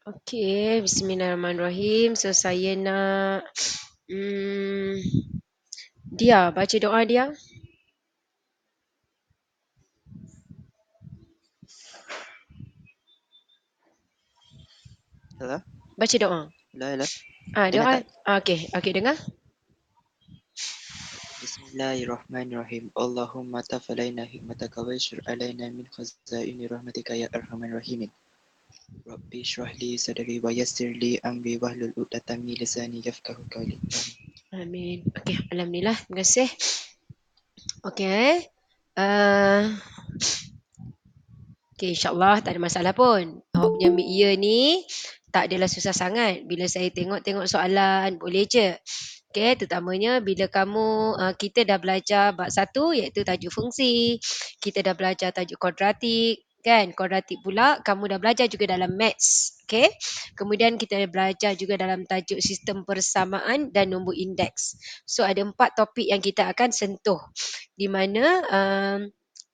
Okey, bismillahirrahmanirrahim. So saya nak hmm, Dia baca doa dia. Hello? Baca doa. Hello, hello. Dengar Doa. tak? Okey, dengar. Bismillahirrahmanirrahim. Allahumma tafalaina hikmataka wa yashur alaina min khazaini rahmatika ya arhamar rahimin. Rabbi shrah li sadri wa yassir li amri wahlul 'uqdatam min lisani yafqahu qawli. Amin. Okey, alhamdulillah. Terima kasih. Okey. Uh, Okey, insyaAllah tak ada masalah pun. Awak punya ya ni tak adalah susah sangat. Bila saya tengok soalan, boleh je. Okey, terutamanya bila kita dah belajar bab 1 iaitu tajuk fungsi. Kita dah belajar tajuk kuadratik. Kan, kuadratik pula kamu dah belajar juga dalam maths. Okey. Kemudian kita belajar juga dalam tajuk sistem persamaan dan nombor indeks. So ada 4 topik yang kita akan sentuh. Di mana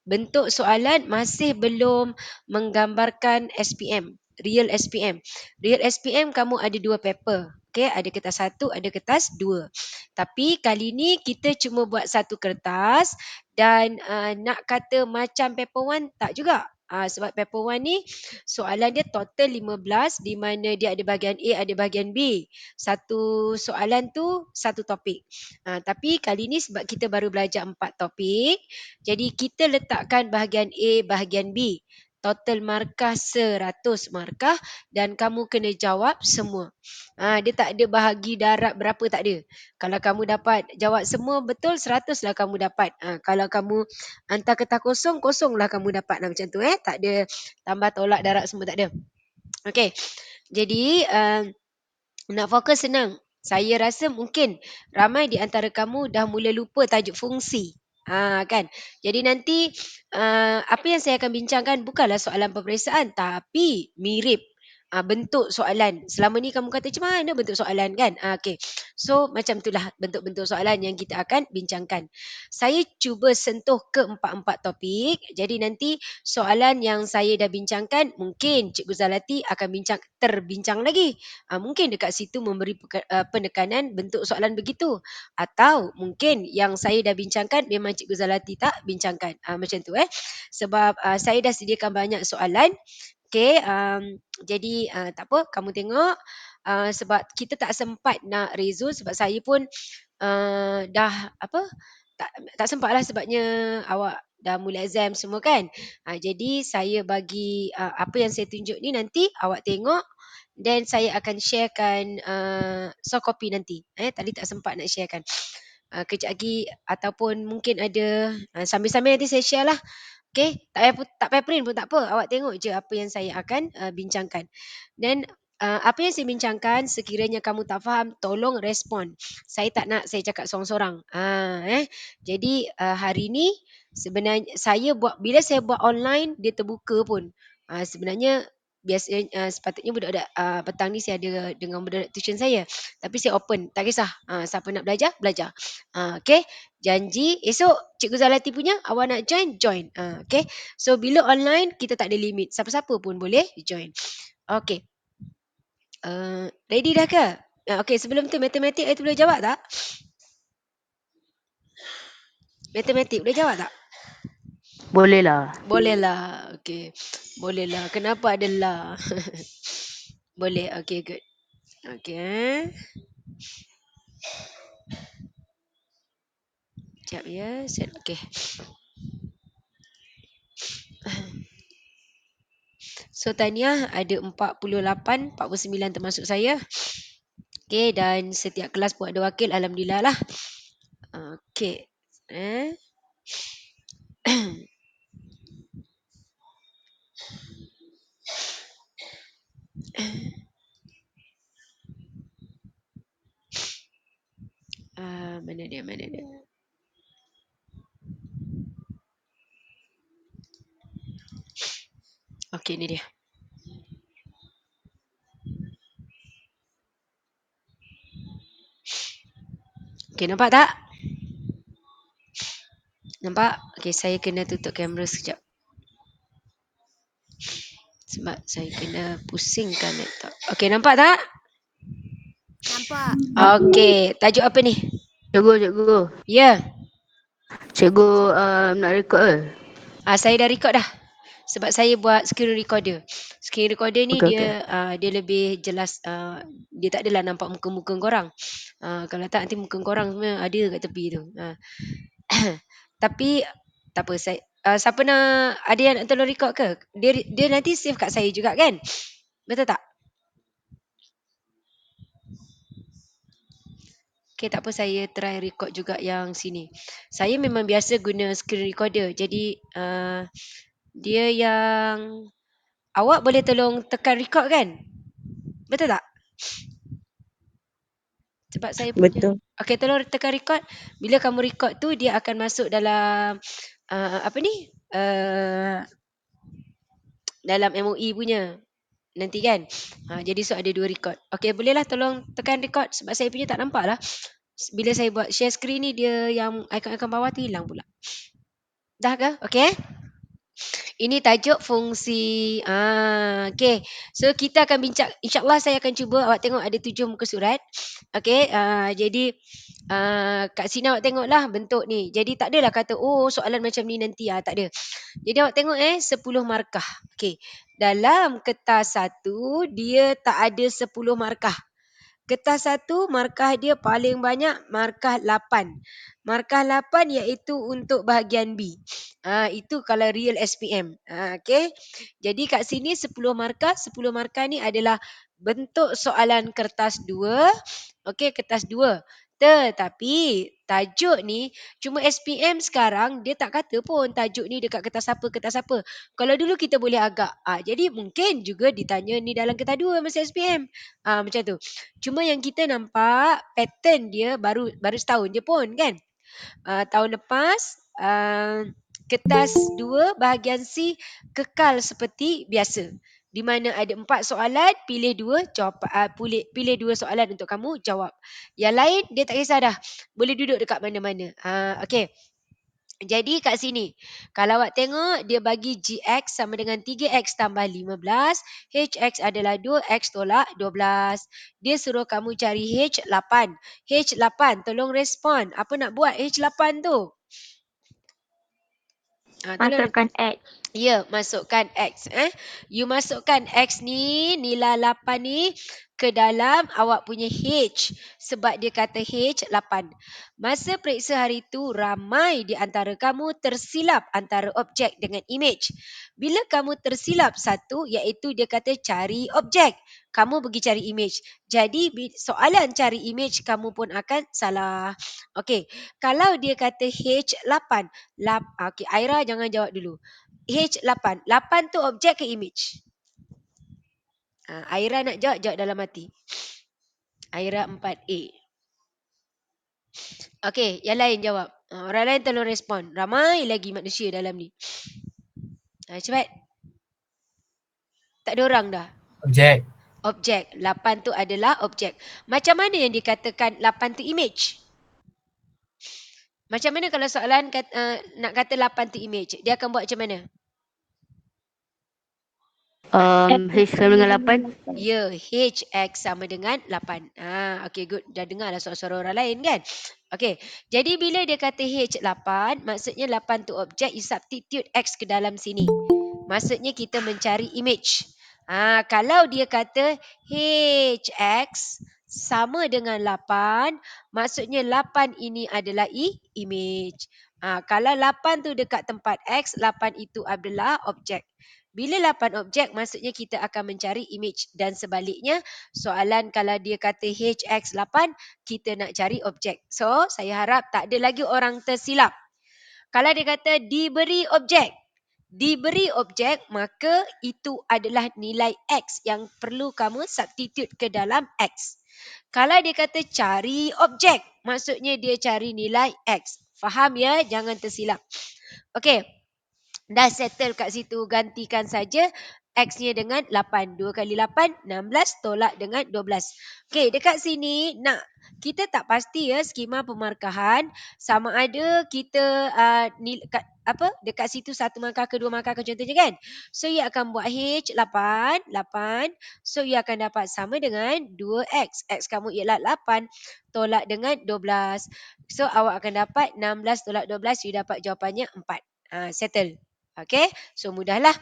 bentuk soalan masih belum menggambarkan SPM, real SPM. Real SPM kamu ada 2 paper. Okey, ada kertas 1, ada kertas 2. Tapi kali ni kita cuma buat satu kertas dan nak kata macam paper 1 tak juga. Sebab paper 1 ni soalan dia total 15 di mana dia ada bahagian A, ada bahagian B. Satu soalan tu satu topik. Tapi kali ni sebab kita baru belajar 4 topik, jadi kita letakkan bahagian A, bahagian B. Total markah 100 markah dan kamu kena jawab semua. Dia tak ada bahagi darab berapa, tak ada. Kalau kamu dapat jawab semua betul, 100 lah kamu dapat. Kalau kamu hantar kertas kosong, kosong lah kamu dapat. Macam tu tak ada tambah tolak darab semua, tak ada. Okey. Jadi nak fokus senang. Saya rasa mungkin ramai di antara kamu dah mula lupa tajuk fungsi. Kan. Jadi nanti apa yang saya akan bincangkan bukanlah soalan peperiksaan tapi mirip bentuk soalan. Selama ni kamu kata macam mana bentuk soalan kan? Okey. So macam itulah bentuk-bentuk soalan yang kita akan bincangkan. Saya cuba sentuh ke empat-empat topik. Jadi nanti soalan yang saya dah bincangkan mungkin Cikgu Zalati akan terbincang lagi. Mungkin dekat situ memberi penekanan bentuk soalan begitu, atau mungkin yang saya dah bincangkan memang Cikgu Zalati tak bincangkan, macam tu sebab saya dah sediakan banyak soalan. Okey, jadi tak apa, kamu tengok sebab kita tak sempat nak rezo sebab saya pun dah apa tak sempatlah sebabnya awak dah mula exam semua kan. Jadi saya bagi apa yang saya tunjuk ni nanti awak tengok dan saya akan sharekan soft copy nanti. Tadi tak sempat nak sharekan. Kejap lagi ataupun mungkin ada sambil-sambil nanti saya share lah. Okey, tak payah print pun tak apa. Awak tengok je apa yang saya akan bincangkan. Dan apa yang saya bincangkan sekiranya kamu tak faham tolong respon. Saya tak nak saya cakap sorang-sorang. Jadi hari ni sebenarnya bila saya buat online dia terbuka pun. Sebenarnya biasanya sepatutnya budak-budak petang ni saya ada dengan budak tuition saya. Tapi saya open, tak kisah. Siapa nak belajar, belajar. Okey, janji esok Cikgu Zalati punya awak nak join, join. Okey. So bila online kita tak ada limit. Siapa-siapa pun boleh join. Okey. Ready dah ke? Okey, sebelum tu matematik itu boleh jawab tak? Matematik boleh jawab tak? Boleh lah. Boleh lah. Okey. Boleh lah. Kenapa ada lah? Boleh. Okey, good. Okey. Sekejap ya. Okey. So tahniah ada 48, 49 termasuk saya. Okey, dan setiap kelas pun ada wakil, alhamdulillah lah. Okey. Mana dia? Okey, ni dia. Okey, nampak tak? Nampak? Okey, saya kena tutup kamera sekejap. Sebab saya kena pusingkan laptop. Okey, nampak tak? Nampak. Okey, tajuk apa ni? Cikgu. Ya. Cikgu nak rekod ke? Saya dah record dah. Sebab saya buat screen recorder. Screen recorder ni Okey, dia lebih jelas, dia tak adalah nampak muka-muka korang. Kalau tak nanti muka korang semua ada kat tepi tu. Tapi tak apa, siapa nak, ada yang nak tolong record ke? Dia nanti save kat saya juga kan? Betul tak? Okay, tak apa, saya try record juga yang sini. Saya memang biasa guna screen recorder. Jadi dia yang awak boleh tolong tekan record kan? Betul tak? Sebab saya punya. Betul. Okay, tolong tekan record. Bila kamu record tu, dia akan masuk dalam apa ni? Dalam MOE punya. Nanti kan? Jadi so ada 2 record. Okay, bolehlah tolong tekan record. Sebab saya punya tak nampak lah. Bila saya buat share screen ni, dia yang icon-icon bawah tu hilang pula. Dah ke? Okay. Ini tajuk fungsi. Okay. So kita akan bincang. InsyaAllah saya akan cuba awak tengok ada 7 muka surat. Okay. Jadi kat sini awak tengoklah bentuk ni. Jadi tak adalah kata soalan macam ni nanti. Tak ada. Jadi awak tengok 10 markah. Okay. Dalam kertas 1 dia tak ada 10 markah. Kertas 1 markah dia paling banyak markah 8. Markah 8 iaitu untuk bahagian B. Itu kalau real SPM. Okay. Jadi kat sini 10 markah. 10 markah ni adalah bentuk soalan kertas 2. Okay, kertas 2. Tetapi tajuk ni cuma SPM sekarang dia tak kata pun tajuk ni dekat kertas apa. Kalau dulu kita boleh agak. Jadi mungkin juga ditanya ni dalam kertas 2 masa SPM. Macam tu. Cuma yang kita nampak pattern dia baru setahun je pun kan. Tahun lepas kertas 2 bahagian C kekal seperti biasa. Di mana ada 4 soalan, pilih 2 jawab, pilih 2 soalan untuk kamu jawab. Yang lain dia tak kisah dah. Boleh duduk dekat mana-mana. Okey. Jadi kat sini, kalau awak tengok dia bagi GX sama dengan 3X tambah 15, HX adalah 2X tolak 12. Dia suruh kamu cari H8. H8, tolong respon. Apa nak buat H8 tu? Masukkan X. Ya, masukkan X. You masukkan X ni, nilai 8 ni ke dalam awak punya H. Sebab dia kata H8. Masa periksa hari tu, ramai di antara kamu tersilap antara objek dengan image. Bila kamu tersilap satu, iaitu dia kata cari objek. Kamu pergi cari image. Jadi, soalan cari image, kamu pun akan salah. Okey, kalau dia kata H8. Okay, Aira jangan jawab dulu. H8. 8 tu objek ke image? Aira nak jawab dalam hati. Aira 4A. Okey, yang lain jawab. Orang lain tolong respon. Ramai lagi manusia dalam ni. Cepat. Tak ada orang dah. Objek. 8 tu adalah objek. Macam mana yang dikatakan 8 tu image? Macam mana kalau soalan nak kata 8 tu image? Dia akan buat macam mana? H sama dengan 8. Ya, HX sama dengan 8. Okay, good. Dah dengar lah suara-suara orang lain kan? Okay, jadi bila dia kata H8, maksudnya 8 tu objek, you substitute X ke dalam sini. Maksudnya kita mencari image. Kalau dia kata HX sama dengan 8, maksudnya 8 ini adalah image. Kalau 8 tu dekat tempat X, 8 itu adalah objek. Bila 8 objek, maksudnya kita akan mencari image. Dan sebaliknya, soalan kalau dia kata HX8, kita nak cari objek. So, saya harap tak ada lagi orang tersilap. Kalau dia kata diberi objek, maka itu adalah nilai X yang perlu kamu substitute ke dalam X. Kalau dia kata cari objek, maksudnya dia cari nilai X. Faham ya? Jangan tersilap. Okey. Dah settle kat situ, gantikan saja X-nya dengan 8. 2 kali 8, 16 tolak dengan 12. Okey, dekat sini kita tak pasti ya skema pemarkahan sama ada kita dekat situ 1 markah ke 2 markah ke contohnya kan. So ia akan buat H 8. So ia akan dapat sama dengan 2X. X kamu ialah 8 tolak dengan 12. So awak akan dapat 16 tolak 12, you dapat jawapannya 4. Settle. Okay, so mudahlah.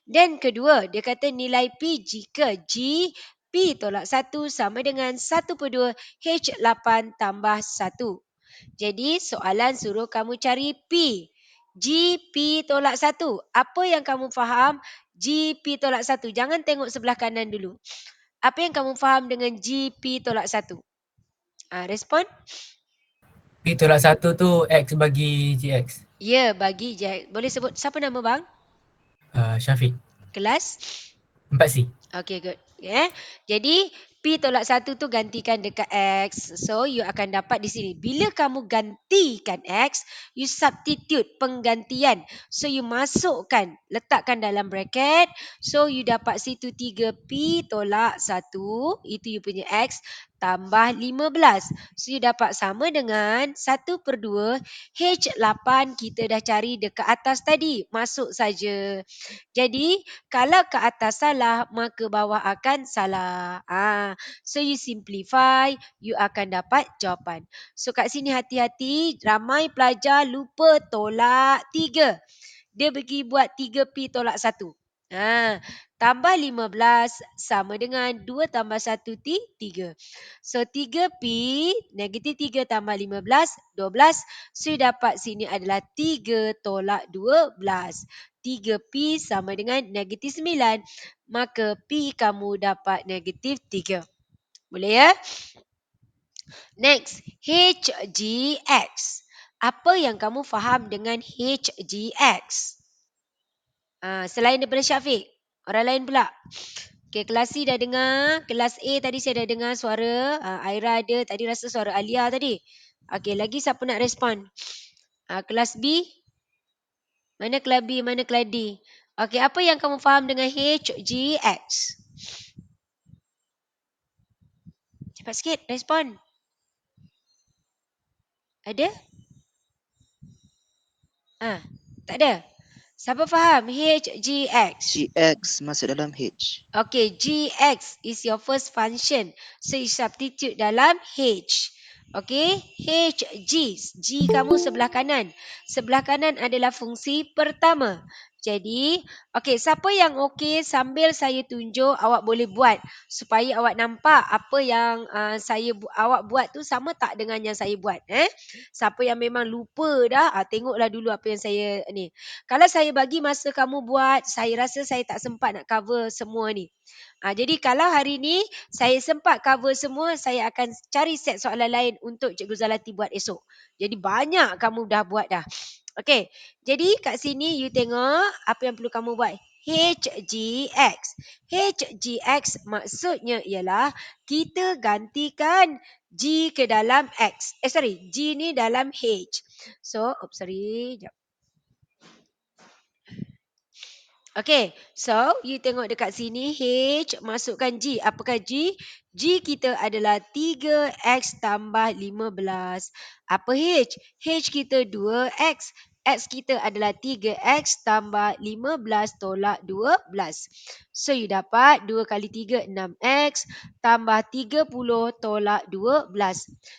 Dan kedua, dia kata nilai P jika G P tolak 1 sama dengan 1/2 H8 tambah 1. Jadi soalan suruh kamu cari P. GP tolak 1. Apa yang kamu faham GP tolak 1? Jangan tengok sebelah kanan dulu. Apa yang kamu faham dengan GP tolak 1? Respon? P tolak 1 tu X bagi GX. Ya, bagi GX. Boleh sebut siapa nama bang? Syafiq. Kelas? 4C. Okay, good. Yeah. Jadi, P tolak 1 tu gantikan dekat X. So, you akan dapat di sini. Bila kamu gantikan X, you substitute penggantian. So, you masukkan, letakkan dalam bracket. So, you dapat situ 3P tolak 1. Itu you punya X. Tambah 15. So, you dapat sama dengan 1/2 H8 kita dah cari dekat atas tadi. Masuk saja. Jadi, kalau ke atas salah, maka bawah akan salah. So you simplify, you akan dapat jawapan. So kat sini hati-hati, ramai pelajar lupa tolak 3. Dia pergi buat 3P tolak 1. Tambah 15 sama dengan 2 tambah 1, 3. So 3P, negatif 3 tambah 15, 12. So you dapat sini adalah 3 tolak 12. 3P sama dengan negatif 9. Maka P kamu dapat negatif 3. Boleh ya? Next, HGX. Apa yang kamu faham dengan HGX? Selain daripada Syafiq, orang lain pula. Okay, kelas C dah dengar. Kelas A tadi saya dah dengar suara. Aira ada. Tadi rasa suara Alia tadi. Okay, lagi siapa nak respon? Kelas B? Mana kelas B? Mana kelas D? Okay, apa yang kamu faham dengan HGX? Cepat sikit, respon. Ada? Tak ada? Siapa faham HGX? GX masuk dalam H. Okay, GX is your first function. So, you substitute dalam H. Okay, HG. G kamu sebelah kanan. Sebelah kanan adalah fungsi pertama. Jadi, okay, siapa yang okay sambil saya tunjuk, awak boleh buat. Supaya awak nampak apa yang awak buat tu sama tak dengan yang saya buat. Siapa yang memang lupa dah, tengoklah dulu apa yang saya ni. Kalau saya bagi masa kamu buat, saya rasa saya tak sempat nak cover semua ni. Jadi kalau hari ni saya sempat cover semua, saya akan cari set soalan lain untuk Cikgu Zalati buat esok. Jadi banyak kamu dah buat dah. Okey, jadi kat sini you tengok apa yang perlu kamu buat. HGX. HGX maksudnya ialah kita gantikan G ke dalam X. G ni dalam H. So, sekejap. Okay, so you tengok dekat sini H, masukkan G. Apakah G? G kita adalah 3X tambah 15. Apa H? H kita 2X. X kita adalah 3X tambah 15 tolak 12. So you dapat 2 kali 3, 6X tambah 30 tolak 12.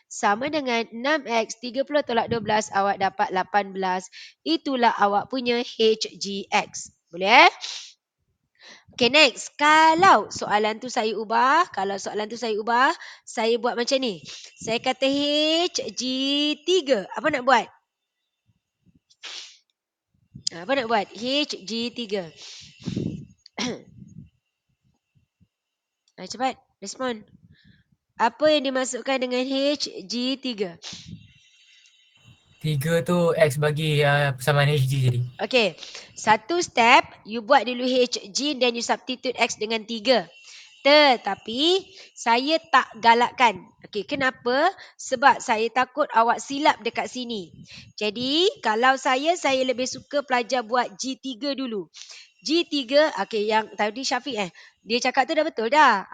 Sama dengan 6X, 30 tolak 12, awak dapat 18. Itulah awak punya HGX. Boleh? Okay, next. Kalau soalan tu saya ubah, saya buat macam ni. Saya kata HG3. Apa nak buat? HG3. Cepat, respon. Apa yang dimasukkan dengan HG3? 3 tu X bagi persamaan HG jadi. Okay. Satu step, you buat dulu HG then you substitute X dengan 3. Tetapi, saya tak galakkan. Okay, kenapa? Sebab saya takut awak silap dekat sini. Jadi, kalau saya lebih suka pelajar buat G3 dulu. G3, okey yang tadi Syafiq dia cakap tu dah betul dah.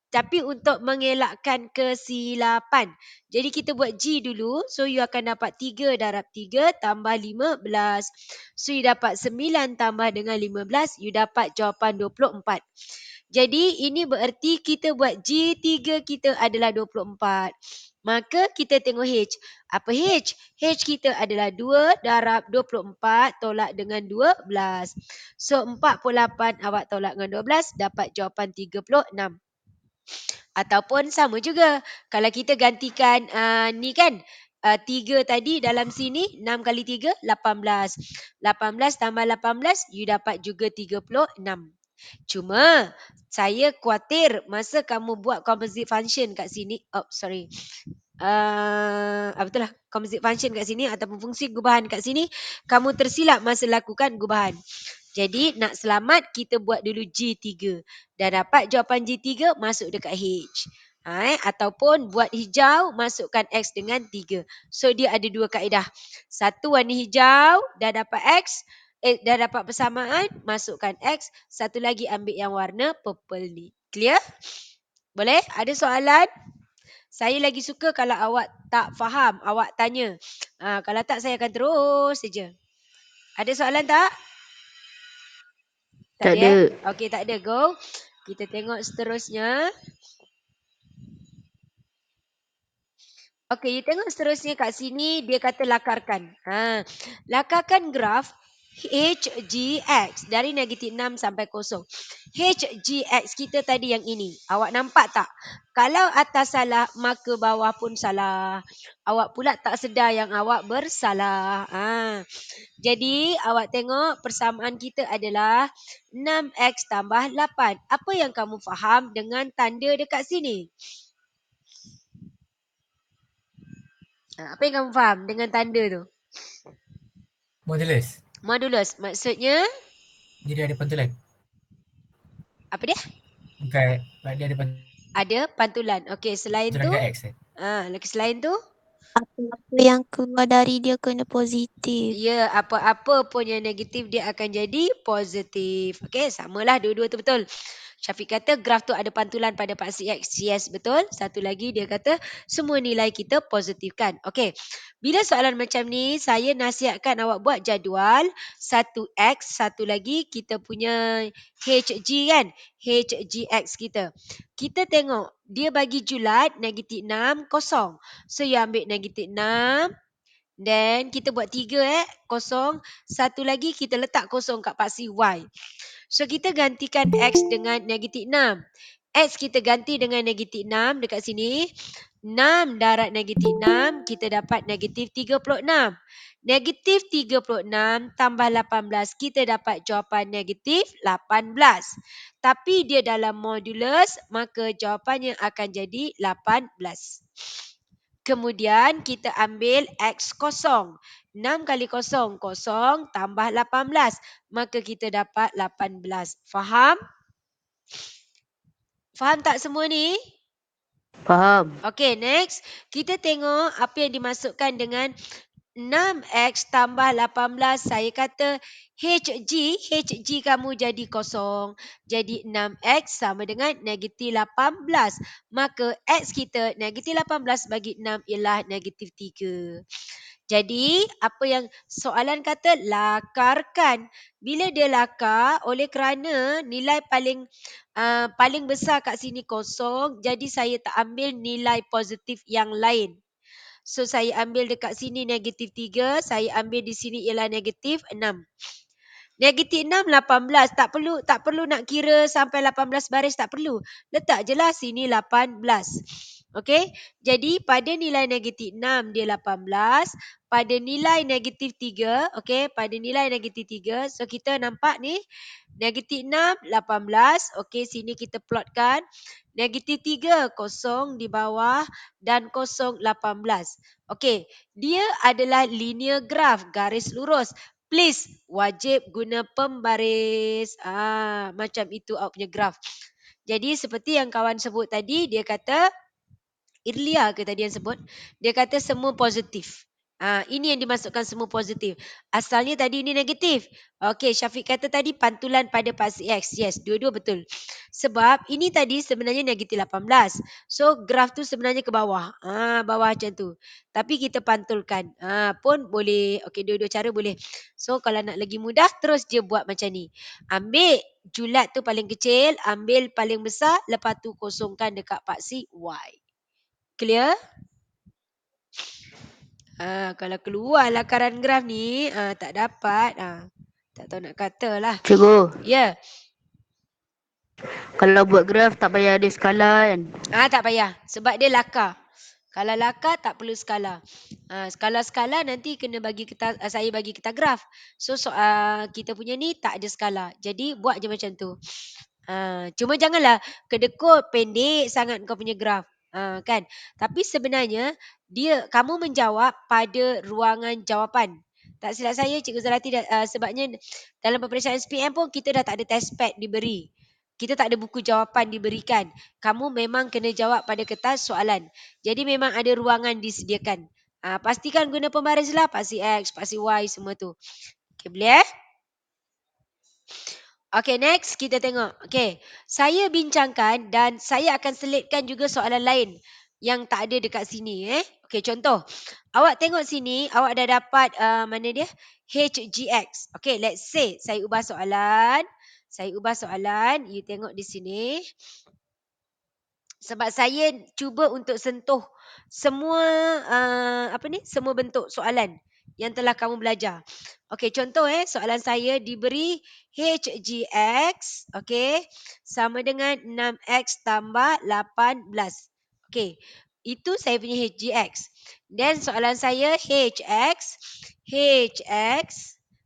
Tapi untuk mengelakkan kesilapan. Jadi kita buat G dulu. So you akan dapat 3 darab 3 tambah 15. So you dapat 9 tambah dengan 15. You dapat jawapan 24. Jadi ini bererti kita buat G3 kita adalah 24. Maka kita tengok H. Apa H? H kita adalah 2 darab 24 tolak dengan 12. So 48 awak tolak dengan 12 dapat jawapan 36. Ataupun sama juga. Kalau kita gantikan ni kan. 3 tadi dalam sini 6 kali 3 18. 18 tambah 18 you dapat juga 36. Cuma saya khawatir masa kamu buat composite function kat sini. Betul lah composite function kat sini ataupun fungsi gubahan kat sini kamu tersilap masa lakukan gubahan. Jadi nak selamat kita buat dulu G3. Dah dapat jawapan G3 masuk dekat H. Ataupun buat hijau masukkan X dengan 3. So dia ada dua kaedah. Satu warna hijau dah dapat X. Dah dapat persamaan masukkan X. Satu lagi ambil yang warna purple ni. Clear? Boleh? Ada soalan? Saya lagi suka kalau awak tak faham, awak tanya. Kalau tak saya akan terus saja. Ada soalan tak? Tak ada. Okey, tak ada. Go. Kita tengok seterusnya. Okey, you tengok seterusnya kat sini dia kata lakarkan. Lakarkan graf HGX dari negatif 6 sampai 0. HGX kita tadi yang ini. Awak nampak tak? Kalau atas salah maka bawah pun salah. Awak pula tak sedar yang awak bersalah. Jadi awak tengok persamaan kita adalah 6X tambah 8. Apa yang kamu faham dengan tanda dekat sini? Apa yang kamu faham dengan tanda tu? Modulus. Modulus. Maksudnya? Jadi ada pantulan. Apa dia? Bukan, dia ada pantulan Ada pantulan. Okey, selain tu? kat X. Lagi selain tu? Apa-apa yang keluar dari dia kena positif. Ya, apa-apa pun yang negatif dia akan jadi positif. Okey, samalah dua-dua tu betul. Syafiq kata graf tu ada pantulan pada paksi X. Yes, betul. Satu lagi dia kata semua nilai kita positifkan. Okey. Bila soalan macam ni, saya nasihatkan awak buat jadual. 1X, satu lagi kita punya HG kan. HGX kita. Kita tengok, dia bagi julat negatif 6, kosong. So, you ambil negatif 6. Then, kita buat 3 kosong. Satu lagi kita letak kosong kat paksi Y. So kita gantikan X dengan negatif 6. X kita ganti dengan negatif 6 dekat sini. 6 darab negatif 6 kita dapat negatif 36. Negatif 36 tambah 18 kita dapat jawapan negatif 18. Tapi dia dalam modulus maka jawapannya akan jadi 18. Kemudian kita ambil X kosong. 6 kali kosong, kosong tambah 18. Maka kita dapat 18. Faham? Faham tak semua ni? Faham. Okey, next. Kita tengok apa yang dimasukkan dengan 6X tambah 18. Saya kata HG kamu jadi kosong. Jadi 6X sama dengan negatif 18. Maka X kita negatif 18 bagi 6 ialah negatif 3. Jadi apa yang soalan kata lakarkan. Bila dia lakar oleh kerana nilai paling besar kat sini kosong. Jadi saya tak ambil nilai positif yang lain. So saya ambil dekat sini negatif 3, saya ambil di sini ialah negatif 6. Negatif 6, 18. Tak perlu nak kira sampai 18 baris, tak perlu. Letak je lah sini 18. Okey, jadi pada nilai negatif 6 dia 18. Pada nilai negatif 3, okey, pada nilai negatif 3, so kita nampak ni, negatif 6, 18. Okey, sini kita plotkan. Negatif 3, kosong di bawah dan kosong 18. Okey, dia adalah linear graph, garis lurus. Please, wajib guna pembaris. Macam itu awak punya graph. Jadi seperti yang kawan sebut tadi, dia kata, Irlia ke tadi yang sebut, dia kata semua positif. Ini yang dimasukkan semua positif. Asalnya tadi ini negatif. Okey, Syafiq kata tadi pantulan pada pasti X. Yes, dua-dua betul. Sebab ini tadi sebenarnya negatif 18. So, graf tu sebenarnya ke bawah. Bawah macam tu. Tapi kita pantulkan. Pun boleh. Okey, dua-dua cara boleh. So, kalau nak lagi mudah, terus je buat macam ni. Ambil julat tu paling kecil, ambil paling besar, lepas tu kosongkan dekat paksi Y. Clear? Kalau keluar lakaran graf ni, tak dapat. Tak tahu nak kata lah. Cikgu, Ya, kalau buat graf tak payah ada skala kan? tak payah. Sebab dia lakar. Kalau lakar tak perlu skala. Skala-skala nanti kena bagi kita, saya bagi kita graf. So, kita punya ni tak ada skala. Jadi buat je macam tu. Cuma janganlah kedekut pendek sangat kau punya graf. Kan? Tapi sebenarnya kamu menjawab pada ruangan jawapan. Tak silap saya Cikgu Zalati sebabnya dalam peperiksaan SPM pun kita dah tak ada test pad diberi. Kita tak ada buku jawapan diberikan. Kamu memang kena jawab pada kertas soalan. Jadi memang ada ruangan disediakan. Pastikan guna pembaris lah. Paksi X, paksi Y semua tu. Okay, boleh Okay, next kita tengok. Okay, saya bincangkan dan saya akan selitkan juga soalan lain yang tak ada dekat sini. Okay, contoh. Awak tengok sini, awak dah dapat mana dia? HGX. Okay, let's say saya ubah soalan. You tengok di sini. Sebab saya cuba untuk sentuh semua semua bentuk soalan yang telah kamu belajar. Okey, contoh soalan saya diberi HGX, okey, sama dengan 6x tambah 18. Okey, itu saya punya HGX. Dan soalan saya HX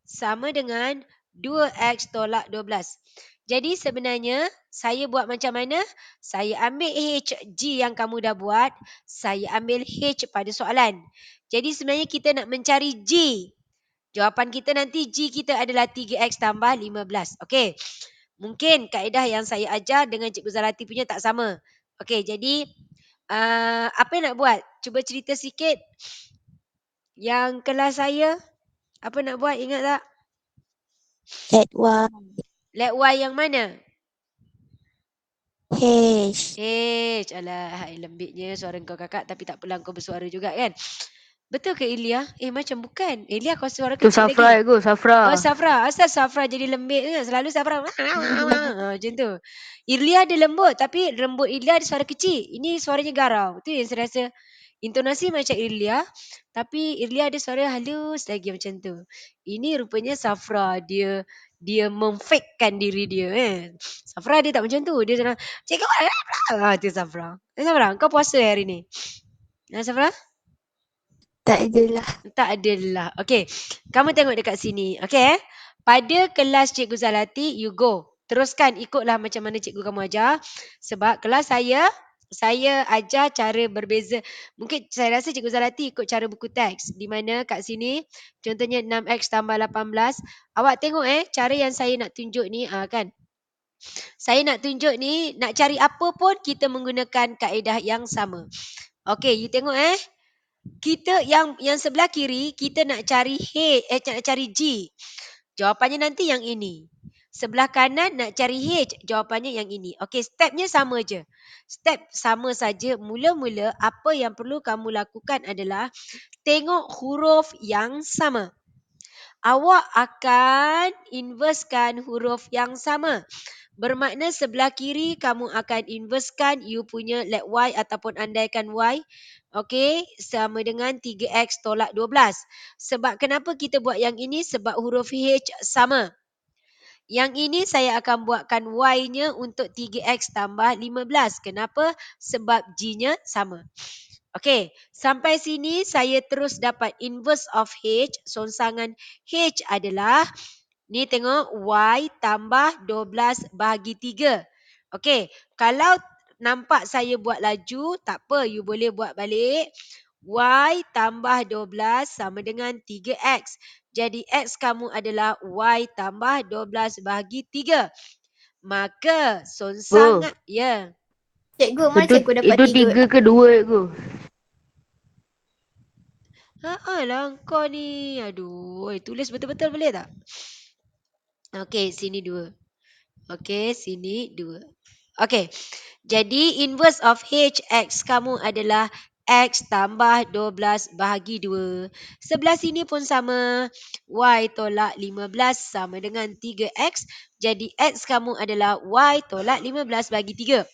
sama dengan 2x tolak 12. Jadi sebenarnya saya buat macam mana? Saya ambil HG yang kamu dah buat, saya ambil H pada soalan. Jadi sebenarnya kita nak mencari G. Jawapan kita nanti G kita adalah 3x tambah 15. Okey. Mungkin kaedah yang saya ajar dengan Cikgu Zalati punya tak sama. Okey, jadi apa yang nak buat? Cuba cerita sikit. Yang kelas saya, apa nak buat? Ingat tak? Let Y. Let Y yang mana? H. Alah, hai lembiknya suara kau kakak tapi tak apalah kau bersuara juga kan. Betul ke Ilya? Macam bukan. Ilya kau suara Tu kecil Safra lagi. Cikgu, Safra. Oh Safra. Asal Safra jadi lembik ke? Selalu Safra macam tu. Ilya ada lembut tapi lembut Ilya ada suara kecil. Ini suaranya garau. Tu yang saya rasa intonasi macam Ilya tapi Ilya ada suara halus lagi macam tu. Ini rupanya Safra dia memfakekan diri dia Safra dia tak macam tu. Dia cakap, "Cikgu, tu Safra. Safra, kau puasa hari ni?" Safra? Tak adalah. Tak adalah. Okey. Kamu tengok dekat sini. Okey. Pada kelas Cikgu Zalati, you go. Teruskan ikutlah macam mana cikgu kamu ajar. Sebab kelas saya ajar cara berbeza. Mungkin saya rasa Cikgu Zalati ikut cara buku teks. Di mana kat sini, contohnya 6x tambah 18. Awak tengok cara yang saya nak tunjuk ni. Kan? Saya nak tunjuk ni, nak cari apa pun kita menggunakan kaedah yang sama. Okey, you tengok kita yang sebelah kiri kita nak cari nak cari G. Jawapannya nanti yang ini. Sebelah kanan nak cari H, jawapannya yang ini. Okey, stepnya sama je. Step sama saja. Mula-mula apa yang perlu kamu lakukan adalah tengok huruf yang sama. Awak akan inversekan huruf yang sama. Bermakna sebelah kiri kamu akan inversekan you punya let Y ataupun andaikan Y. Okey, sama dengan 3x tolak 12. Sebab kenapa kita buat yang ini? Sebab huruf H sama. Yang ini saya akan buatkan Y-nya untuk 3x tambah 15. Kenapa? Sebab G-nya sama. Okey, sampai sini saya terus dapat inverse of H. Songsangan H adalah ni tengok Y tambah 12 bahagi 3. Okey, kalau nampak saya buat laju, tak apa, you boleh buat balik. Y tambah 12 sama dengan 3X. Jadi X kamu adalah Y tambah 12 bahagi 3. Maka songsangan, ya. Cikgu, mana cikgu dapat Itu 3? 3 ke 2 Cikgu? Lah kau ni. Aduh, tulis betul-betul boleh tak? Okey, sini 2. Okey, sini 2. Okey. Jadi inverse of HX kamu adalah X tambah 12 bahagi 2. Sebelah sini pun sama. Y tolak 15 sama dengan 3X. Jadi X kamu adalah Y tolak 15 bahagi 3.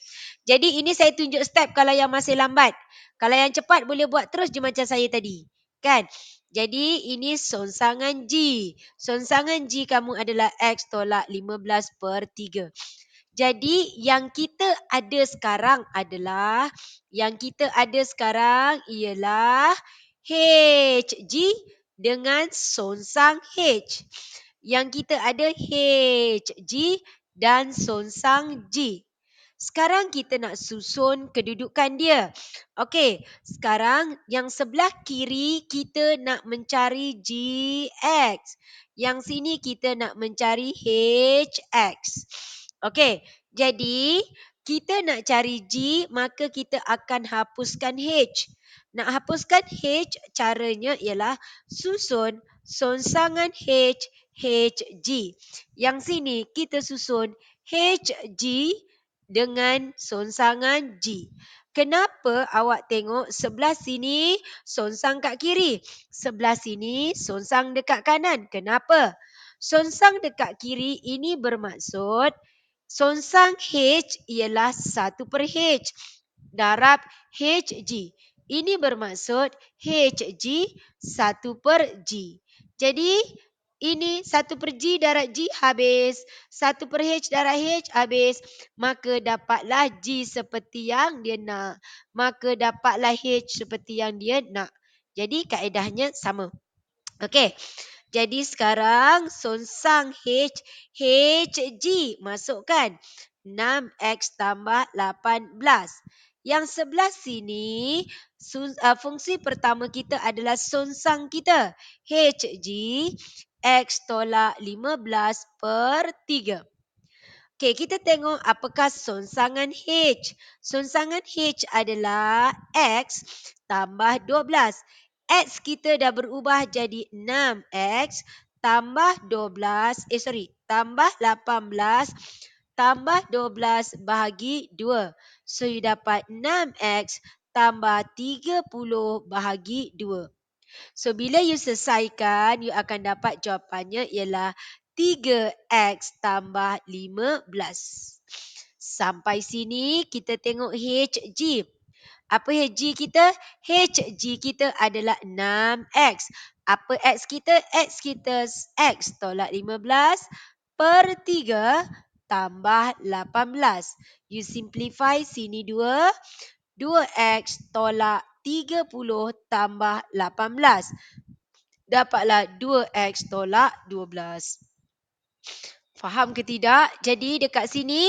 Jadi ini saya tunjuk step kalau yang masih lambat. Kalau yang cepat boleh buat terus je macam saya tadi. Kan? Jadi ini songsangan G. Songsangan G kamu adalah X tolak 15 per 3. Jadi yang kita ada sekarang ialah HG dengan songsang H. Yang kita ada HG dan songsang G. Sekarang kita nak susun kedudukan dia. Okey, sekarang yang sebelah kiri kita nak mencari GX. Yang sini kita nak mencari HX. Okey, jadi kita nak cari G, maka kita akan hapuskan H. Nak hapuskan H, caranya ialah susun songsangan H, HG. Yang sini kita susun HG dengan songsangan G. Kenapa awak tengok sebelah sini songsang kat kiri, sebelah sini songsang dekat kanan? Kenapa? Songsang dekat kiri ini bermaksud songsang H ialah 1 per H. Darab HG. Ini bermaksud HG 1 per G. Jadi ini 1 per G darab G habis. 1 per H darab H habis. Maka dapatlah G seperti yang dia nak. Maka dapatlah H seperti yang dia nak. Jadi kaedahnya sama. Okey. Jadi sekarang songsang H, HG masukkan. 6X tambah 18. Yang sebelah sini, fungsi pertama kita adalah songsang kita. HG, X tolak 15 per 3. Okey, kita tengok apakah songsangan H. Songsangan H adalah X tambah 12. X kita dah berubah jadi 6X tambah 18 tambah 12 bahagi 2. So, you dapat 6X tambah 30 bahagi 2. So, bila you selesaikan, you akan dapat jawapannya ialah 3X tambah 15. Sampai sini kita tengok HG. Apa HG kita? HG kita adalah 6X. Apa X kita? X kita X tolak 15 per 3 tambah 18. You simplify sini 2. 2X tolak 30 tambah 18. Dapatlah 2X tolak 12. Faham ke tidak? Jadi dekat sini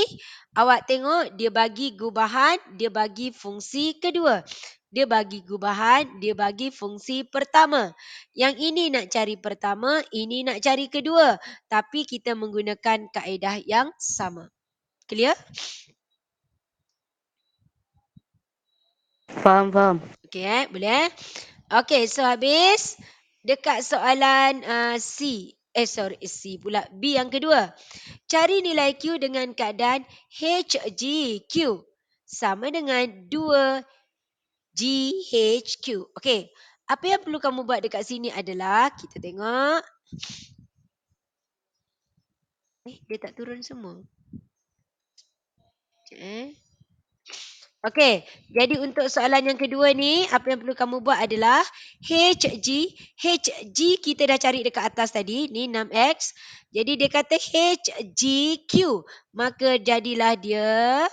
awak tengok dia bagi gubahan, dia bagi fungsi kedua. Dia bagi gubahan, dia bagi fungsi pertama. Yang ini nak cari pertama, ini nak cari kedua. Tapi kita menggunakan kaedah yang sama. Clear? Faham. Okey, boleh? Okey, so habis dekat soalan C pula, B yang kedua. Cari nilai Q dengan keadaan HGQ sama dengan 2GHQ. Okey, apa yang perlu kamu buat dekat sini adalah, kita tengok. Dia tak turun semua. Okey, jadi untuk soalan yang kedua ni, apa yang perlu kamu buat adalah HG kita dah cari dekat atas tadi, ni 6X. Jadi dia kata HGQ, maka jadilah dia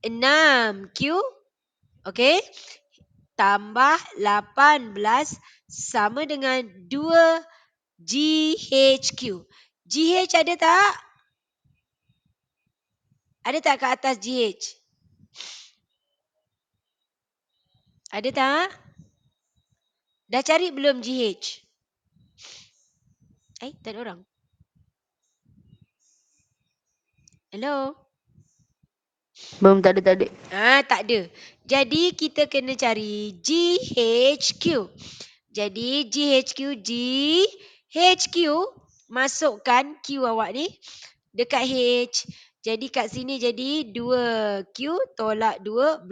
6Q, okey, tambah 18 sama dengan 2GHQ. GH ada tak? Ada tak kat atas GH? Ada tak? Dah cari belum GH? Tak ada orang. Hello? Belum, tak ada. Tak ada. Jadi kita kena cari GHQ. Jadi GHQ masukkan Q awak ni dekat H. Jadi kat sini jadi 2Q tolak 12.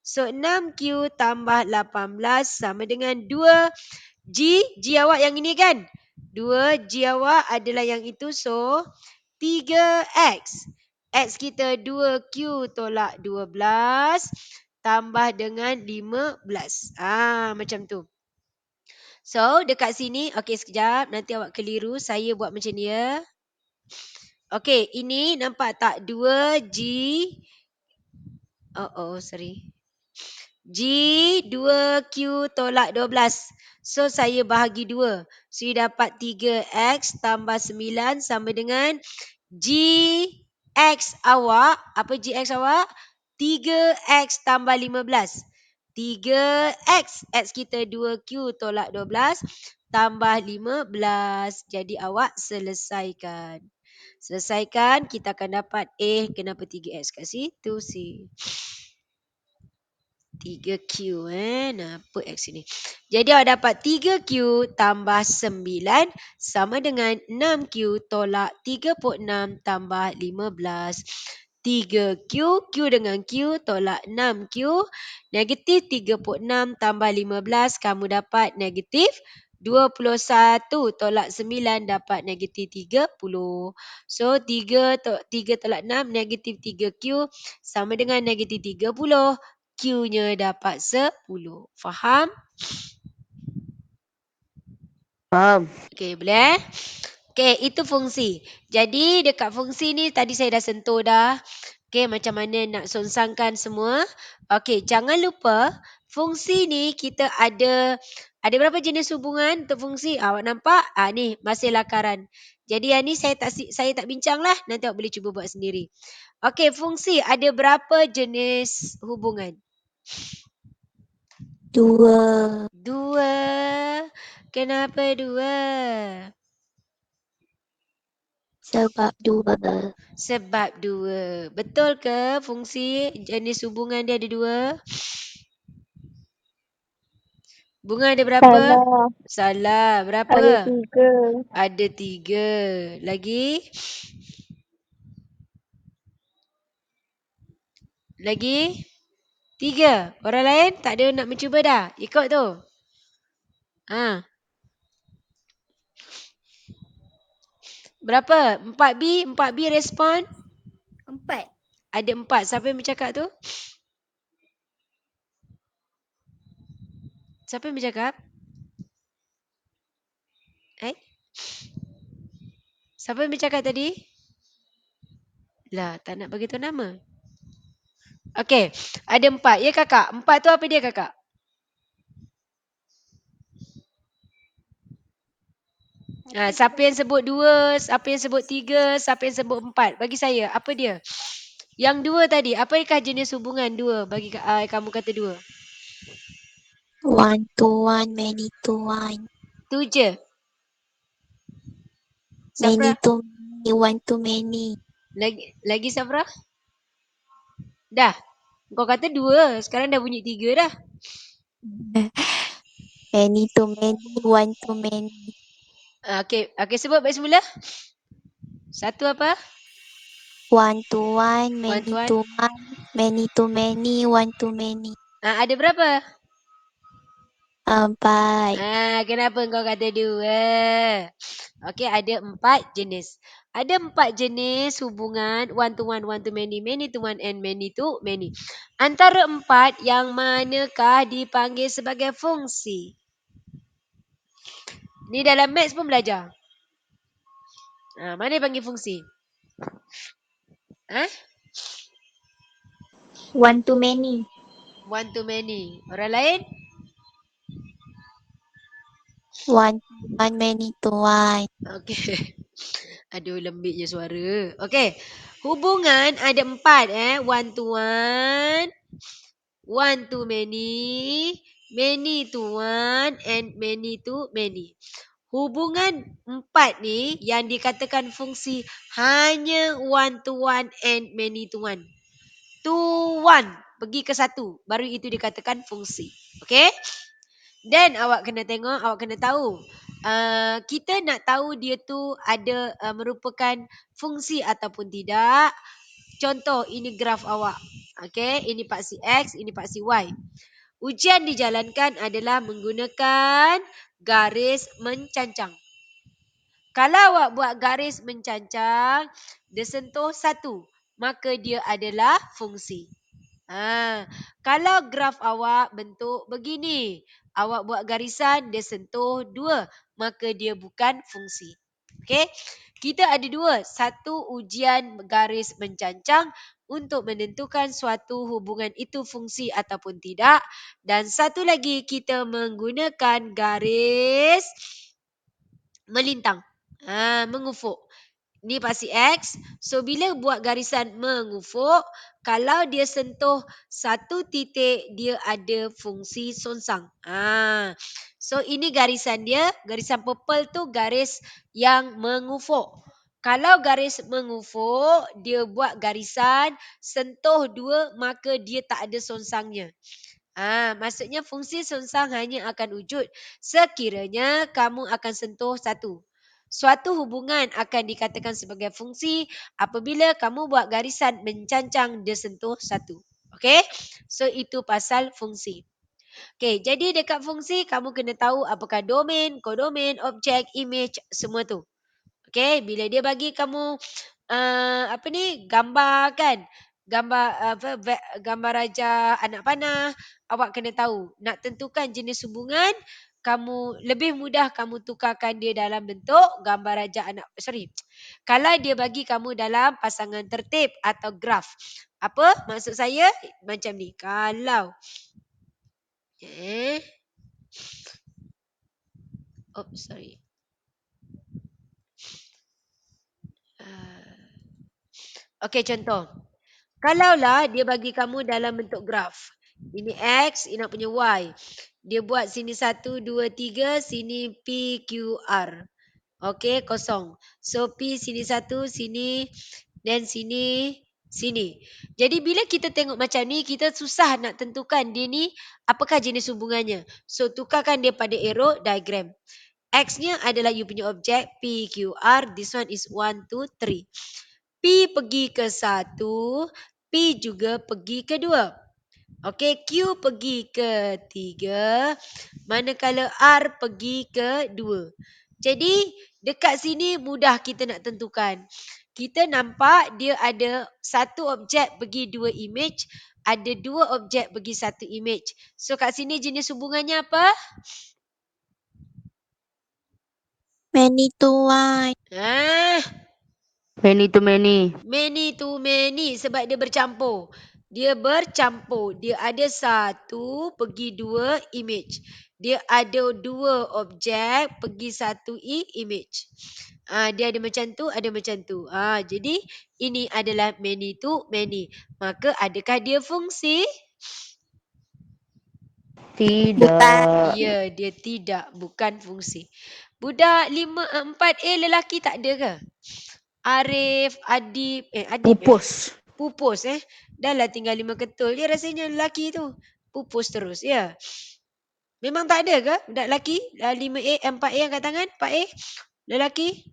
So 6Q tambah 18 sama dengan 2G. G awak yang ini kan? 2G awak adalah yang itu. So 3X. X kita 2Q tolak 12 tambah dengan 15. Macam tu. So, dekat sini, okey sekejap. Nanti awak keliru. Saya buat macam ni ya. Okey, ini nampak tak? 2G. Sorry. G 2Q tolak 12. So, saya bahagi 2. So, you dapat 3X tambah 9 sama dengan GX awak. Apa GX awak? 3X tambah 15. 3X. X kita 2Q tolak 12 tambah 15. Jadi awak selesaikan. Selesaikan, kita akan dapat kenapa 3X kat situ sih? 3Q apa X ini? Jadi awak dapat 3Q tambah 9 sama dengan 6Q tolak 36 tambah 15. 3Q, Q dengan Q tolak 6Q. Negatif 36 tambah 15, kamu dapat negatif 21 tolak 9 dapat negatif 30. So 3 tolak 6 negatif 3Q sama dengan negatif 30. Q-nya dapat 10. Faham? Faham. Okey, boleh? Okey, itu fungsi. Jadi dekat fungsi ni tadi saya dah sentuh dah. Okey, macam mana nak songsangkan semua. Okey, jangan lupa fungsi ni kita ada berapa jenis hubungan untuk fungsi? Awak nampak? Ni masih lakaran. Jadi yang ni saya tak bincang lah. Nanti awak boleh cuba buat sendiri. Okey, fungsi ada berapa jenis hubungan? 2. 2. Kenapa 2? Sebab 2. Sebab 2. Betul ke fungsi jenis hubungan dia ada 2? Bunga ada berapa? Salah. Salah. Berapa? Ada 3. Ada 3. Lagi? Lagi? 3. Orang lain tak ada nak mencuba dah? Ikut tu. Berapa? 4B? 4B respon? 4. Ada 4. Siapa yang bercakap tu? Siapa yang bercakap? Siapa yang bercakap tadi? Lah, tak nak bagi tahu nama. Okey, ada 4. Ya kakak? 4 tu apa dia kakak? Siapa yang sebut 2, siapa yang sebut 3, siapa yang sebut 4? Bagi saya, apa dia? Yang 2 tadi, apakah jenis hubungan 2 bagi kamu kata 2? 1 to 1, many to 1. Tu je. Many Safra? to many, 1 to many. Lagi Safra? Dah. Kau kata 2, sekarang dah bunyi 3 dah. Many to many, 1 to many. Okey, sebut baik semula. Satu apa? 1 to 1, many to one. to 1, many to many, 1 to many. Ada berapa? 4. Kenapa kau kata 2? Okey, ada 4 jenis. Ada 4 jenis hubungan 1 to 1, 1 to many, many to 1 and many to many. Antara 4 yang manakah dipanggil sebagai fungsi? Ni dalam maths pun belajar. Mana yang panggil fungsi? 1 to many. 1 to many. Orang lain? 1 to 1, many to 1. Okey. Aduh, lembiknya suara. Okey. Hubungan ada 4 1 to 1, 1 to many to 1 and many to many. Hubungan 4 ni yang dikatakan fungsi hanya 1 to 1 and many to 1. To 1 pergi ke 1 baru itu dikatakan fungsi. Okey? Then awak kena tengok, awak kena tahu. Kita nak tahu dia tu ada merupakan fungsi ataupun tidak. Contoh, ini graf awak. Okey, ini paksi X, ini paksi Y. Ujian dijalankan adalah menggunakan garis mencancang. Kalau awak buat garis mencancang, dia sentuh 1, maka dia adalah fungsi. Kalau graf awak bentuk begini, awak buat garisan, dia sentuh 2, maka dia bukan fungsi. Okey? Kita ada 2. Satu, ujian garis mencancang untuk menentukan suatu hubungan itu fungsi ataupun tidak. Dan satu lagi, kita menggunakan garis melintang. Mengufuk. Ni paksi X. So, bila buat garisan mengufuk, kalau dia sentuh 1 titik, dia ada fungsi songsang. So, ini garisan dia. Garisan purple tu garis yang mengufuk. Kalau garis mengufuk, dia buat garisan sentuh 2, maka dia tak ada songsangnya. Maksudnya fungsi songsang hanya akan wujud sekiranya kamu akan sentuh 1. Suatu hubungan akan dikatakan sebagai fungsi apabila kamu buat garisan mencancang dia sentuh 1. Okey? So, itu pasal fungsi. Okey, jadi dekat fungsi kamu kena tahu apakah domain, kodomain, objek, image, semua tu. Okey, bila dia bagi kamu gambar kan? Gambar raja anak panah, awak kena tahu. Nak tentukan jenis hubungan, kamu lebih mudah kamu tukarkan dia dalam bentuk gambar raja kalau dia bagi kamu dalam pasangan tertib atau graf. Apa maksud saya? Macam ni. Kalau sorry. Okey, contoh. Kalaulah dia bagi kamu dalam bentuk graf. Ini X, ini nak punya Y. Dia buat sini 1, 2, 3, sini P, Q, R. Okey, kosong. So, P sini 1, sini, dan sini, sini. Jadi, bila kita tengok macam ni, kita susah nak tentukan dia ni apakah jenis hubungannya. So, tukarkan dia pada arrow diagram. X-nya adalah you punya objek, P, Q, R. This one is 1, 2, 3. P pergi ke 1, P juga pergi ke 2. Okey, Q pergi ke 3, manakala R pergi ke 2. Jadi, dekat sini mudah kita nak tentukan. Kita nampak dia ada 1 objek pergi 2 image, ada 2 objek pergi 1 image. So, kat sini jenis hubungannya apa? Many to one. Many to many. Many to many sebab dia bercampur. Dia bercampur. Dia ada 1 pergi 2 image. Dia ada 2 objek pergi 1 image. Dia ada macam tu, ada macam tu. Jadi ini adalah many to many. Maka adakah dia fungsi? Tidak. Ya, dia tidak. Bukan fungsi. Budak 4A lelaki tak ada ke? Arif, Adib. Pupus. Pupus Dah lah tinggal 5 ketul. Dia rasanya lelaki tu. Pupus terus. Ya. Memang tak ada ke budak lelaki? 5A, 4A angkat tangan. 4A. Lelaki.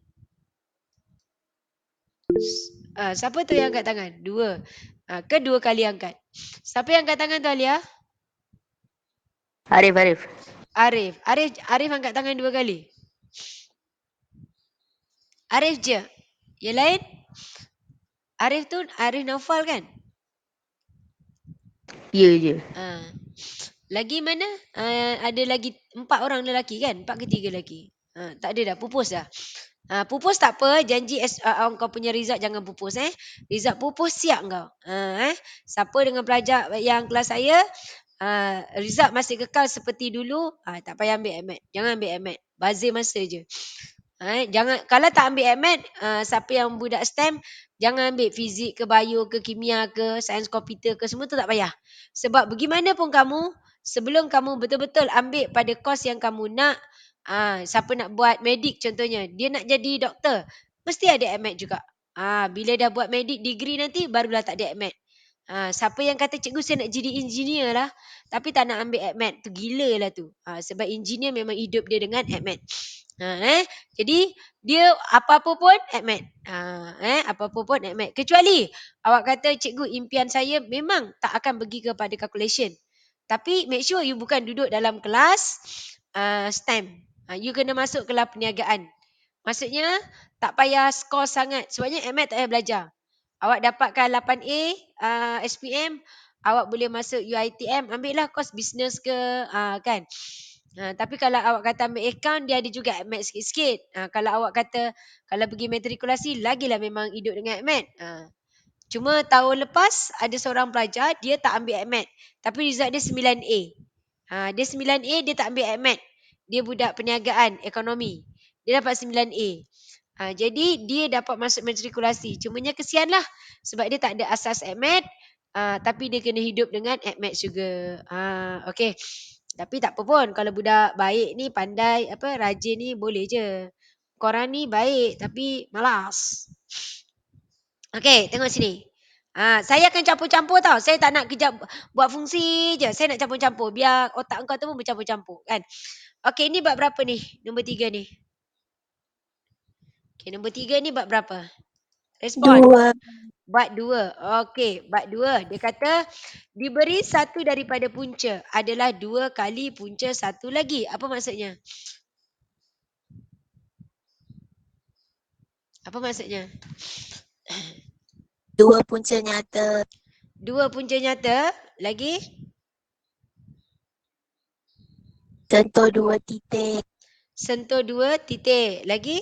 Siapa tu yang angkat tangan? 2. Kedua kali angkat. Siapa yang angkat tangan tu, Alia? Arif. Arif angkat tangan 2 kali. Arif je. Yang lain? Arif tu Arif Naufal kan? Ya je. Lagi mana? Ada lagi 4 orang lelaki kan? 4 ke 3 lelaki. Tak ada dah. Pupus dah. Pupus tak apa. Janji kau punya result jangan pupus. Result pupus siap kau. Siapa dengan pelajar yang kelas saya, result masih kekal seperti dulu, tak payah ambil AMAT. Jangan ambil AMAT. Bazir masa je. Jangan, kalau tak ambil AMAT, siapa yang budak STEM, jangan ambil fizik ke bio ke kimia ke sains komputer ke, semua tu tak payah. Sebab bagaimanapun kamu, sebelum kamu betul-betul ambil pada kos yang kamu nak, siapa nak buat medik contohnya, dia nak jadi doktor, mesti ada AMAT juga. Bila dah buat medik degree nanti, barulah tak ada AMAT. Siapa yang kata cikgu saya nak jadi engineer lah tapi tak nak ambil admat tu gila lah tu. Sebab engineer memang hidup dia dengan admat. Jadi dia apa-apa pun admat. Apa-apa pun admat. Kecuali awak kata cikgu impian saya memang tak akan pergi kepada calculation. Tapi make sure you bukan duduk dalam kelas STEM. You kena masuk kelas perniagaan. Maksudnya tak payah skor sangat. Sebabnya admat tak payah belajar. Awak dapatkan 8A SPM, awak boleh masuk UiTM, ambil lah kos bisnes ke kan. Tapi kalau awak kata ambil account, dia ada juga admat sikit-sikit. Kalau awak kata kalau pergi matrikulasi, lagilah memang hidup dengan admat. Cuma tahun lepas ada seorang pelajar, dia tak ambil admat. Tapi result dia 9A. Dia 9A, dia tak ambil admat. Dia budak perniagaan, ekonomi. Dia dapat 9A. Jadi dia dapat masuk matrikulasi. Cumanya kesianlah sebab dia tak ada asas admat, tapi dia kena hidup dengan admat juga. Okey. Tapi tak apa pun kalau budak baik ni pandai rajin ni boleh je. Korang ni baik tapi malas. Okey, tengok sini. Saya akan campur-campur tau. Saya tak nak kejap buat fungsi je. Saya nak campur-campur biar otak engkau tu pun bercampur-campur kan. Okey, ni bab berapa ni? Nombor 3 ni. Okey, nombor 3 ni bab berapa? Respon. 2. Bab 2. Okey, bab 2. Dia kata diberi satu daripada punca adalah 2 kali punca satu lagi. Apa maksudnya? Apa maksudnya? 2 punca nyata. 2 punca nyata lagi Sentuh 2 titik. sentuh 2 titik. Lagi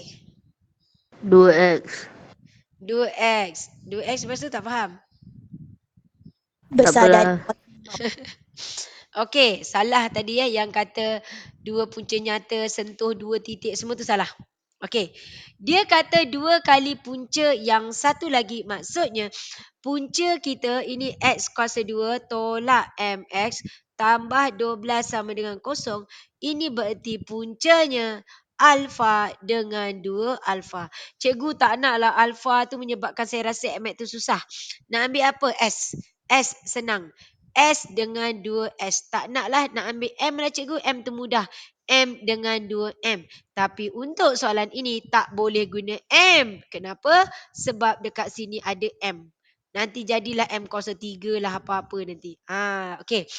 2x. 2x. 2x lepas tu tak faham. Besar dari Okey, salah tadi yang kata 2 punca nyata, sentuh 2 titik, semua tu salah. Okey. Dia kata 2 kali punca yang satu lagi, maksudnya punca kita ini x kuasa 2 tolak mx tambah 12 sama dengan kosong. Ini bererti puncanya alfa dengan 2 alfa. Cikgu tak naklah alfa tu menyebabkan saya rasa admat tu susah. Nak ambil apa? S. S senang. S dengan 2S. Tak naklah nak ambil M lah cikgu. M tu mudah. M dengan 2M. Tapi untuk soalan ini tak boleh guna M. Kenapa? Sebab dekat sini ada M. Nanti jadilah M kuasa 3 lah apa-apa nanti. Okey.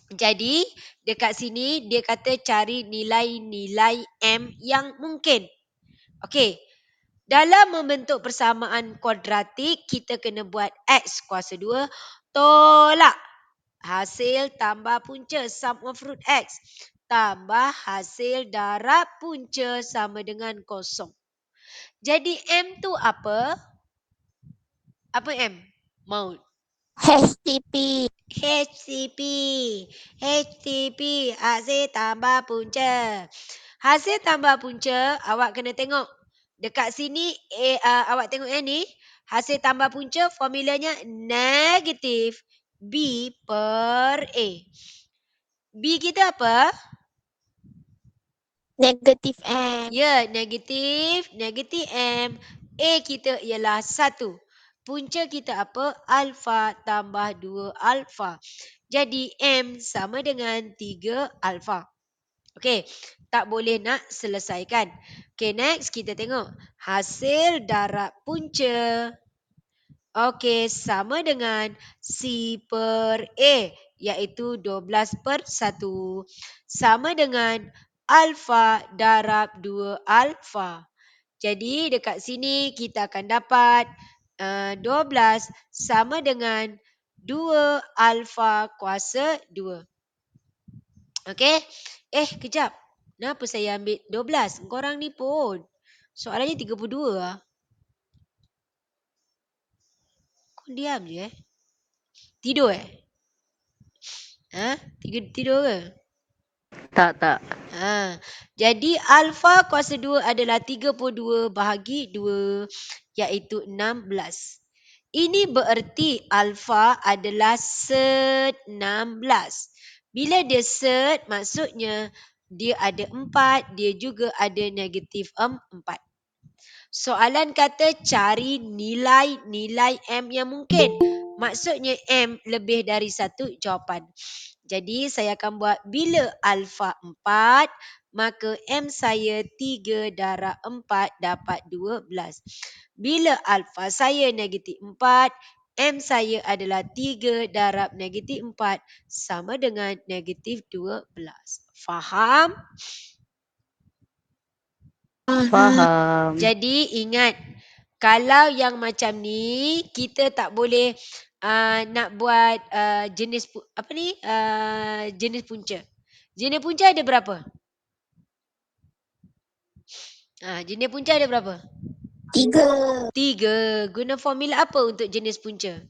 Jadi dekat sini dia kata cari nilai-nilai M yang mungkin. Okey. Dalam membentuk persamaan kuadratik, kita kena buat X kuasa 2 tolak hasil tambah punca sum of root X tambah hasil darab punca sama dengan kosong. Jadi M tu apa? Apa M? Mount. HTP. HTP. HTP. Hasil tambah punca. Hasil tambah punca, awak kena tengok. Dekat sini, awak tengok yang ni. Hasil tambah punca, formulanya negatif B per A. B kita apa? Negatif M. Ya, negatif M. A kita ialah 1. Punca kita apa? Alfa tambah 2 alfa. Jadi M sama dengan 3 alfa. Okey, tak boleh nak selesaikan. Okey, next kita tengok. Hasil darab punca. Okey, sama dengan C per A, iaitu 12 per 1. Sama dengan alfa darab 2 alfa. Jadi dekat sini kita akan dapat 12 sama dengan 2 alfa kuasa 2. Okey. Kejap. Kenapa saya ambil 12? Korang ni pun. Soalannya 32 lah. Kau diam je Tidur Tidur ke? Tak. Jadi alfa kuasa 2 adalah 32 bahagi 2 iaitu 16. Ini bererti alfa adalah set 16. Bila dia set maksudnya dia ada 4, dia juga ada negatif 4. Soalan kata cari nilai-nilai M yang mungkin. Maksudnya M lebih dari 1 jawapan. Jadi saya akan buat bila alfa 4, maka M saya 3 darab 4 dapat 12. Bila alfa saya negatif 4, M saya adalah 3 darab negatif 4 sama dengan negatif 12. Faham? Faham. Jadi ingat, kalau yang macam ni kita tak boleh nak buat jenis jenis punca. Jenis punca ada berapa? Jenis punca ada berapa? 3. 3. Guna formula apa untuk jenis punca?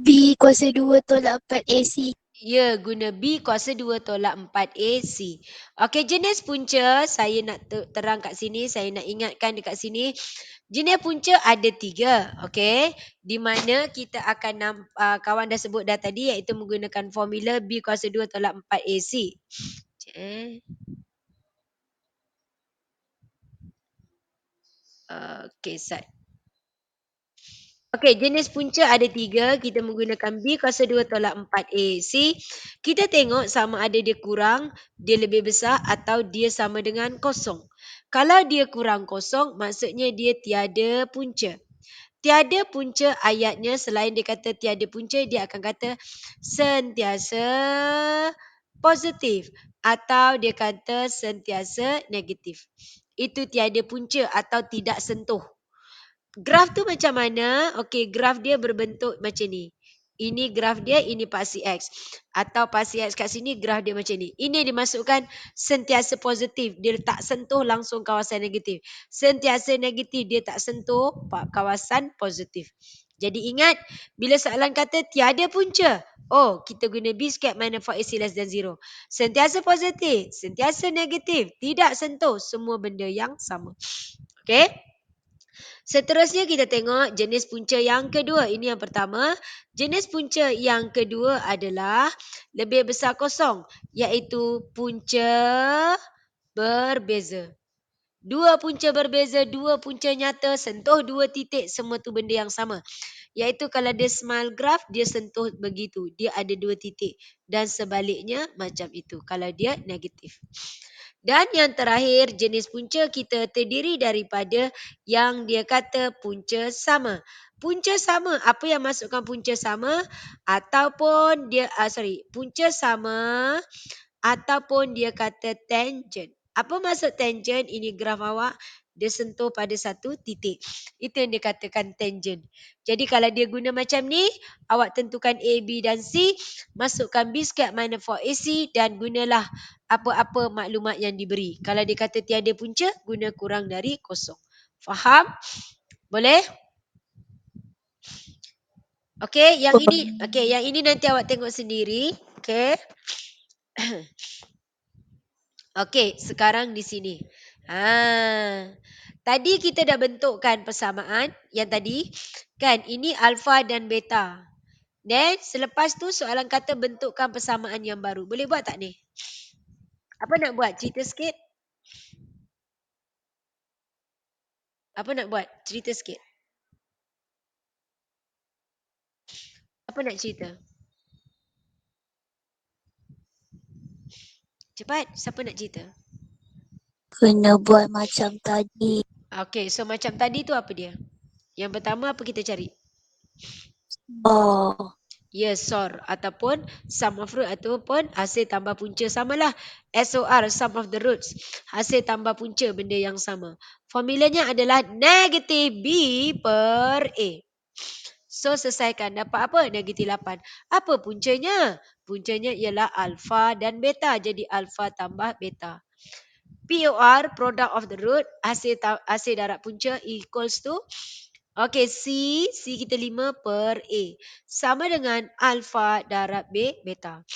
B kuasa 2 tolak 4 AC. Ya, guna B kuasa 2 tolak 4 AC. Okey, jenis punca saya nak terang kat sini, saya nak ingatkan dekat sini. Jenis punca ada 3, okey. Di mana kita akan kawan dah sebut dah tadi iaitu menggunakan formula B kuasa 2 tolak 4 AC. Okey, Sat. Okey, jenis punca ada 3. Kita menggunakan B kuasa 2 tolak 4 AC. Kita tengok sama ada dia kurang, dia lebih besar atau dia sama dengan kosong. Kalau dia kurang kosong, maksudnya dia tiada punca. Tiada punca ayatnya selain dia kata tiada punca, dia akan kata sentiasa positif atau dia kata sentiasa negatif. Itu tiada punca atau tidak sentuh. Graf tu macam mana? Okey, graf dia berbentuk macam ni. Ini graf dia, ini paksi X. Atau paksi X kat sini, graf dia macam ni. Ini dimasukkan sentiasa positif. Dia tak sentuh langsung kawasan negatif. Sentiasa negatif, dia tak sentuh kawasan positif. Jadi ingat, bila soalan kata tiada punca. Oh, kita guna B squared minus 4AC less than 0. Sentiasa positif, sentiasa negatif, tidak sentuh. Semua benda yang sama. Okey? Seterusnya kita tengok jenis punca yang kedua. Ini yang pertama. Jenis punca yang kedua adalah lebih besar kosong. Iaitu punca berbeza. Dua punca berbeza, dua punca nyata, sentuh dua titik, semua tu benda yang sama. Iaitu kalau dia smile graph, dia sentuh begitu. Dia ada dua titik. Dan sebaliknya macam itu. Kalau dia negatif. Dan yang terakhir, jenis punca kita terdiri daripada yang dia kata punca sama. Punca sama, apa yang masukkan punca sama? Ataupun dia, punca sama ataupun dia kata tangent. Apa maksud tangent? Ini graf awak. Dia sentuh pada satu titik. Itu yang dikatakan tangent. Jadi kalau dia guna macam ni, awak tentukan A, B dan C. Masukkan B squared minus 4AC dan gunalah apa-apa maklumat yang diberi. Kalau dia kata tiada punca, guna kurang dari kosong. Faham? Boleh? Okey, yang ini nanti awak tengok sendiri. Okey. Okey, sekarang di sini. Tadi kita dah bentukkan persamaan yang tadi. Kan, ini alfa dan beta. Dan selepas tu soalan kata bentukkan persamaan yang baru. Boleh buat tak ni? Apa nak buat? Cerita sikit. Apa nak buat? Cerita sikit. Apa nak cerita? Cepat, siapa nak cerita? Kena buat macam tadi. Okey, so macam tadi tu apa dia? Yang pertama apa kita cari? Oh. Yes, SOR ataupun sum of root ataupun hasil tambah punca samalah. SOR, sum of the roots. Hasil tambah punca benda yang sama. Formulanya adalah negatif B per A. So selesaikan. Dapat apa? Negatif 8. Apa puncanya? Puncanya ialah alfa dan beta. Jadi alfa tambah beta. POR, product of the root, hasil darab punca equals to okey, C kita 5 per A. Sama dengan alfa darab B beta.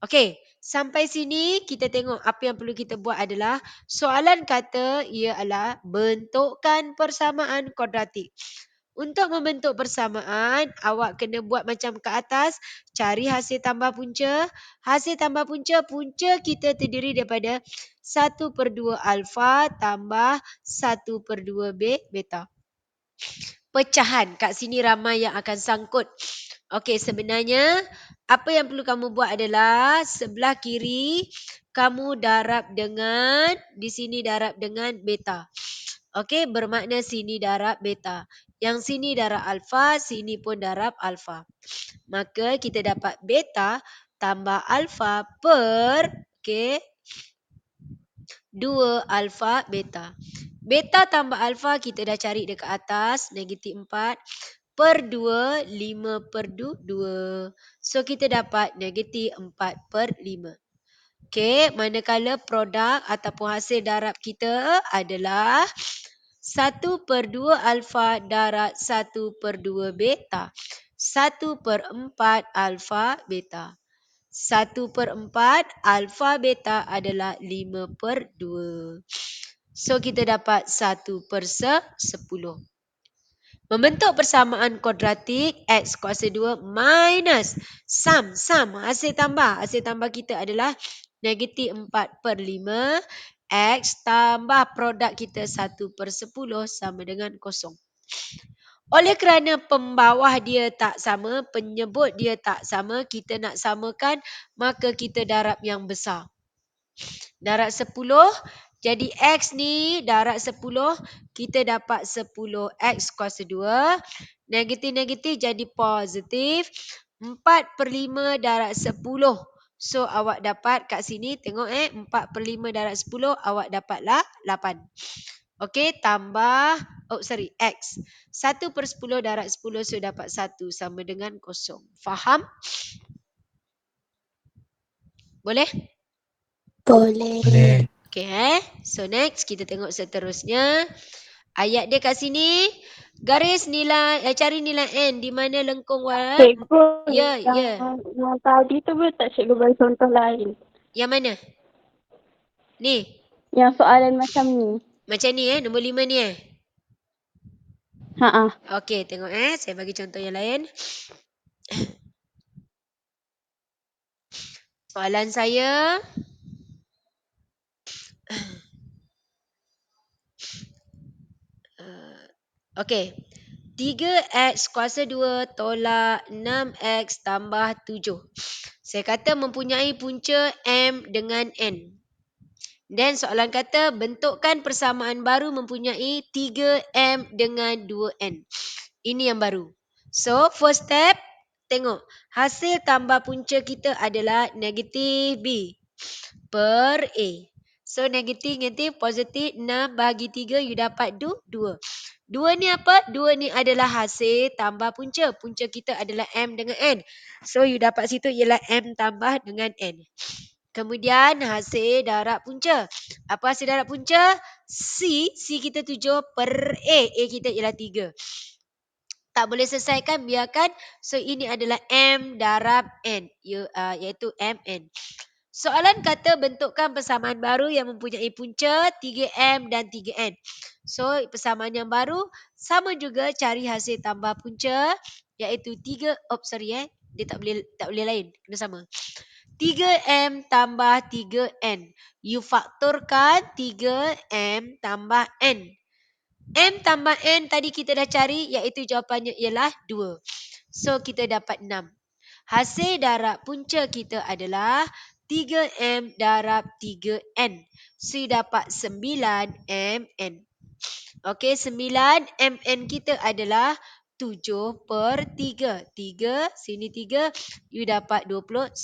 Okey, sampai sini kita tengok apa yang perlu kita buat adalah soalan kata ialah bentukkan persamaan kuadratik. Untuk membentuk persamaan, awak kena buat macam ke atas, cari hasil tambah punca. Hasil tambah punca, punca kita terdiri daripada 1/2 alfa tambah 1/2 B beta. Pecahan. Kat sini ramai yang akan sangkut. Okey, sebenarnya apa yang perlu kamu buat adalah sebelah kiri kamu darab dengan, di sini darab dengan beta. Okey, bermakna sini darab beta. Yang sini darab alfa, sini pun darab alfa. Maka kita dapat beta tambah alfa per, okey, 2 alfa beta. Beta tambah alfa kita dah cari dekat atas, negatif 4 per 2, 5 per 2. So kita dapat negatif 4 per 5. Okey, manakala produk ataupun hasil darab kita adalah 1 per 2 alfa darab 1 per 2 beta. 1 per 4 alfa beta. 1 per 4 alfa beta adalah 5 per 2. So kita dapat 1 per 10. Membentuk persamaan kuadratik X kuasa 2 minus sum. Hasil tambah kita adalah negatif 4 per 5. X tambah produk kita 1 per 10 sama dengan kosong. Oleh kerana pembawah dia tak sama, penyebut dia tak sama, kita nak samakan, maka kita darab yang besar. Darab 10, jadi X ni darab 10, kita dapat 10X kuasa 2. Negatif-negatif jadi positif. 4 per 5 darab 10. So awak dapat kat sini, tengok 4 per 5 darab 10, awak dapatlah 8. Okey, tambah, X. 1 per 10 darab 10, so dapat 1 sama dengan kosong. Faham? Boleh? Boleh. Boleh. Okay, so next kita tengok seterusnya. Ayat dia kat sini, garis nilai, cari nilai N di mana lengkung warna. Cikgu, Ya, ya. yang tadi tu boleh tak cikgu bagi contoh lain? Yang mana? Ni, Yang soalan macam ni. macam ni nombor 5 ni Ha. Okey, tengok saya bagi contoh yang lain. Soalan saya, okey. 3X kuasa 2 tolak 6X tambah 7. Saya kata mempunyai punca M dengan N. Dan soalan kata bentukkan persamaan baru mempunyai 3M dengan 2N. Ini yang baru. So, first step, tengok. Hasil tambah punca kita adalah negatif B per A. So, negatif, positif, 6 bahagi 3, you dapat 2. 2 ni apa? 2 ni adalah hasil tambah punca. Punca kita adalah M dengan N. So, you dapat situ ialah M tambah dengan N. Kemudian, hasil darab punca. Apa hasil darab punca? C kita 7 per A kita ialah 3. Tak boleh selesaikan, biarkan. So, ini adalah M darab N, iaitu MN. Soalan kata bentukkan persamaan baru yang mempunyai punca 3M dan 3N. So, persamaan yang baru sama juga cari hasil tambah punca iaitu 3. Dia tak boleh lain, kena sama. 3M tambah 3N. You faktorkan 3M tambah N. M tambah N tadi kita dah cari iaitu jawapannya ialah 2. So, kita dapat 6. Hasil darab punca kita adalah 3M darab 3N. So, dapat 9MN. Okey, 9MN kita adalah 7 per 3. 3, sini 3, you dapat 21.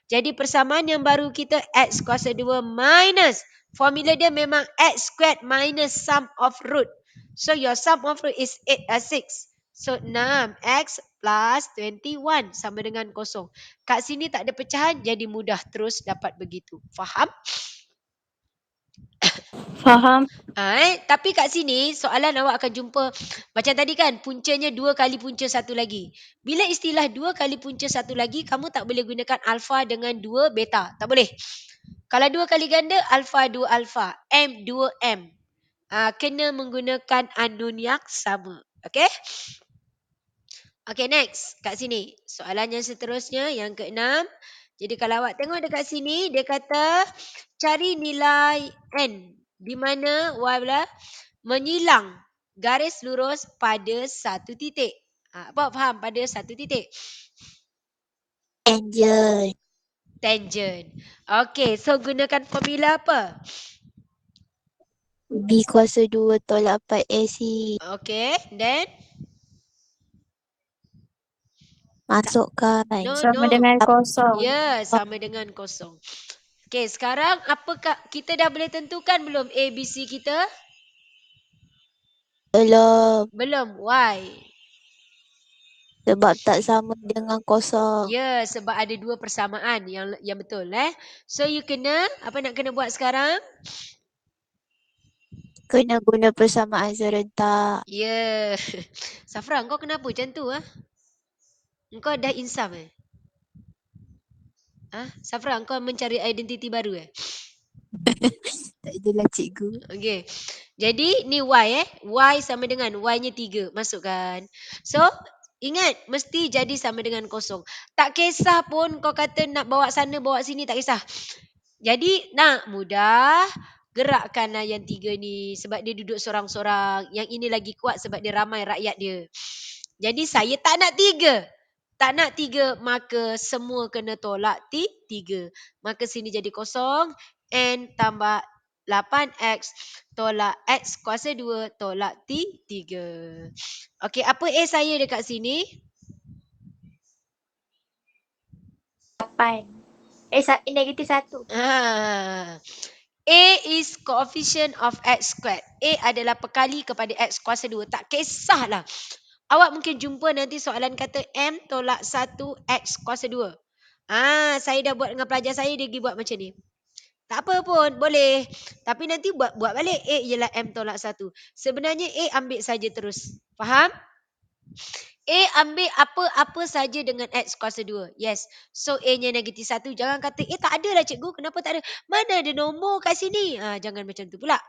Jadi persamaan yang baru kita X kuasa 2 minus. Formula dia memang X squared minus sum of root. So, your sum of root is 6. So, 6X plus 21 sama dengan kosong. Kat sini tak ada pecahan, jadi mudah terus dapat begitu. Faham? Faham. Tapi kat sini, soalan awak akan jumpa, macam tadi kan, puncanya 2 kali punca 1 lagi. Bila istilah 2 kali punca 1 lagi, kamu tak boleh gunakan alfa dengan 2 beta. Tak boleh. Kalau 2 kali ganda, alfa 2 alfa. M 2 M. Kena menggunakan unknown yang sama. Okay? Okay, next. Kat sini. Soalan yang seterusnya, yang ke-6. Jadi kalau awak tengok dekat sini, dia kata cari nilai N. Di mana Y menyilang garis lurus pada satu titik. Apa faham pada satu titik? Tangent. Tangent. Okey, so gunakan formula apa? B kuasa 2 tolak 4 AC. Okey, then Masukkan. Sama dengan kosong. ya, sama dengan kosong. Okey, sekarang apakah kita dah boleh tentukan belum A, B, C kita? Belum. Belum. Why? Sebab tak sama dengan kosong. Ya, sebab ada dua persamaan yang betul So you kena apa nak kena buat sekarang? Kena guna persamaan serentak. Ya. Safra, kau kenapa macam tu Engkau dah insaf Safra, kau mencari identiti baru Tak adalah cikgu. Okey. Jadi ni Y Y sama dengan Y-nya 3. Masukkan. So, ingat mesti jadi sama dengan kosong. Tak kisah pun kau kata nak bawa sana bawa sini, tak kisah. Jadi nak mudah, gerakkanlah yang 3 ni sebab dia duduk sorang-sorang. Yang ini lagi kuat sebab dia ramai rakyat dia. Jadi saya tak nak 3. Tak nak 3, maka semua kena tolak 3. Maka sini jadi kosong. N tambah 8X tolak X kuasa 2 tolak 3. Okey, apa A saya dekat sini? 8. Negatif 1. A is coefficient of X squared. A adalah perkali kepada X kuasa 2. Tak kisahlah. Awak mungkin jumpa nanti soalan kata M tolak 1 X kuasa 2. Saya dah buat dengan pelajar saya, dia pergi buat macam ni. Tak apa pun, boleh. Tapi nanti buat balik. A ialah M tolak 1. Sebenarnya A ambil saja terus. Faham? A ambil apa-apa saja dengan X kuasa 2. Yes. So A-nya negatif 1. Jangan kata, tak ada lah cikgu. Kenapa tak ada? Mana ada nombor kat sini? Jangan macam tu pula.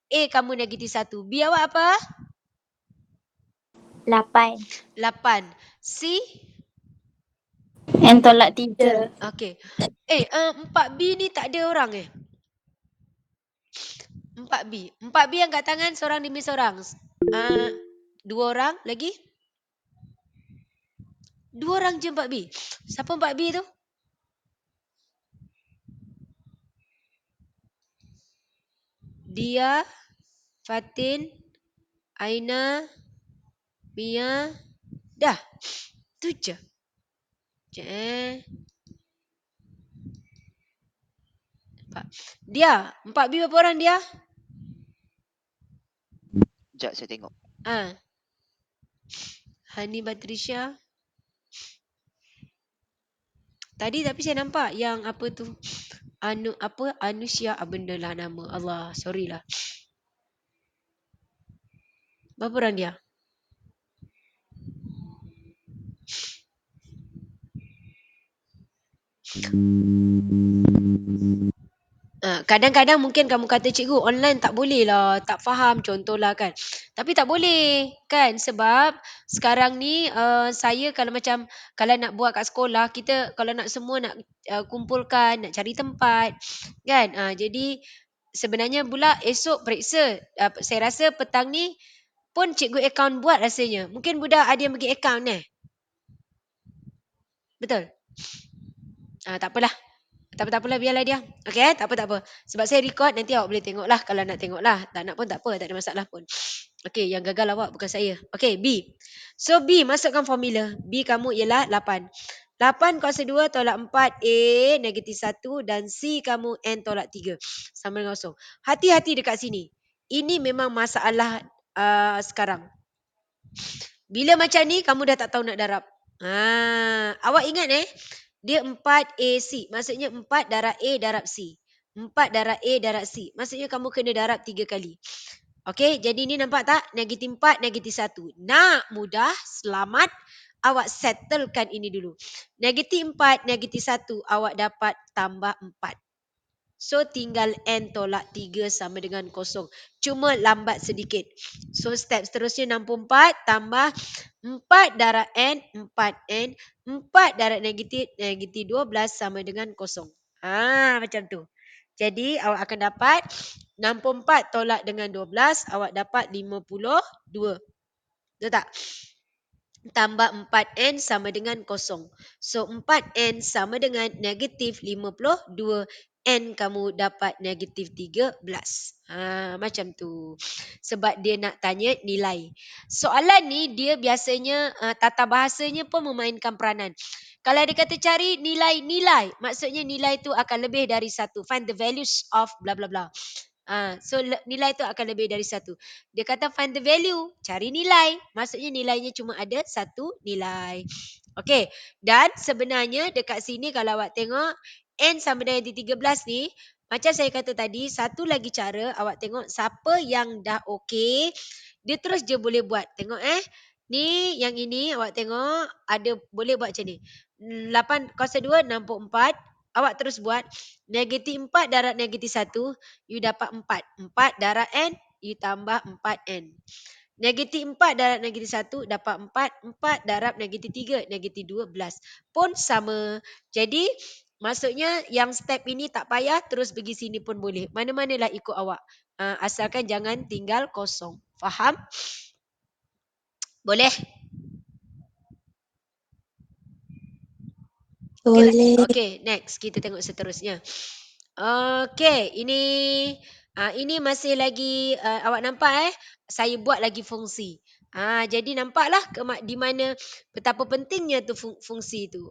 A kamu negatif 1. B awak apa? 8. 8. C? N tolak 3. Okey. 4B ni tak ada orang 4B. 4B angkat tangan seorang demi seorang. 2 orang lagi? 2 orang je 4B. Siapa 4B tu? Dia, Fatin, Aina, Mia. Dah. Tu je. Dia, 4B berapa orang dia? Sekejap saya tengok. Hani Batrisha. Tadi tapi saya nampak yang apa tu? Anusia benda lah nama. Allah, sorry lah. Berapa orang dia? Kadang-kadang mungkin kamu kata cikgu online tak boleh lah, tak faham contohlah kan. Tapi tak boleh kan sebab sekarang ni saya kalau nak buat kat sekolah, kita kalau nak semua nak kumpulkan, nak cari tempat kan. Jadi sebenarnya pula esok periksa. Saya rasa petang ni pun cikgu akaun buat rasanya. Mungkin budak ada yang bagi akaun Betul? Tak apalah. Tak apalah, biarlah dia. Okey, tak apa. Sebab saya record, nanti awak boleh tengok lah. Kalau nak tengok lah. Tak nak pun tak apa, tak ada masalah pun. Okey, yang gagal awak bukan saya. Okey, B. So, B, masukkan formula. B kamu ialah 8. 8 kuasa 2 tolak 4, A negatif 1 dan C kamu N tolak 3. Sama dengan kosong. Hati-hati dekat sini. Ini memang masalah sekarang. Bila macam ni, kamu dah tak tahu nak darab. Awak ingat dia 4AC. Maksudnya 4 darab A darab C. 4 darab A darab C. Maksudnya kamu kena darab 3 kali. Okey, jadi ni nampak tak? Negatif 4, negatif 1. Nak mudah, selamat. Awak settlekan ini dulu. Negatif 4, negatif 1. Awak dapat tambah 4. So, tinggal N tolak 3 sama dengan kosong. Cuma lambat sedikit. So, step seterusnya 64 tambah 4 darab N, 4N. 4 darab negatif 12 sama dengan kosong. Macam tu. Jadi awak akan dapat 64 tolak dengan 12, awak dapat 52. Betul tak? Tambah 4N sama dengan kosong. So 4N sama dengan negatif 52. N kamu dapat negatif 13. Macam tu. Sebab dia nak tanya nilai. Soalan ni dia biasanya tata bahasanya pun memainkan peranan. Kalau dia kata cari nilai-nilai, maksudnya nilai tu akan lebih dari 1. Find the values of bla bla bla. So nilai tu akan lebih dari 1. Dia kata find the value, cari nilai. Maksudnya nilainya cuma ada 1 nilai. Okey, dan sebenarnya dekat sini kalau awak tengok N sama dengan 13 ni, macam saya kata tadi, satu lagi cara awak tengok siapa yang dah okey, dia terus je boleh buat. Tengok ni yang ini awak tengok ada boleh buat macam ni. 8 kuasa 2 64. Awak terus buat negatif 4 darab negatif 1, you dapat 4. 4 darab N, you tambah 4N. Negatif 4 darab negatif 1 dapat 4. 4 darab negatif 3, negatif 12. Pun sama. Jadi, maksudnya yang step ini tak payah, terus pergi sini pun boleh. Mana-manalah ikut awak. Asalkan jangan tinggal kosong. Faham? Boleh? Boleh. Okay, next. Kita tengok seterusnya. Okay, ini masih lagi awak nampak saya buat lagi fungsi. Jadi nampaklah di mana betapa pentingnya tu fungsi tu.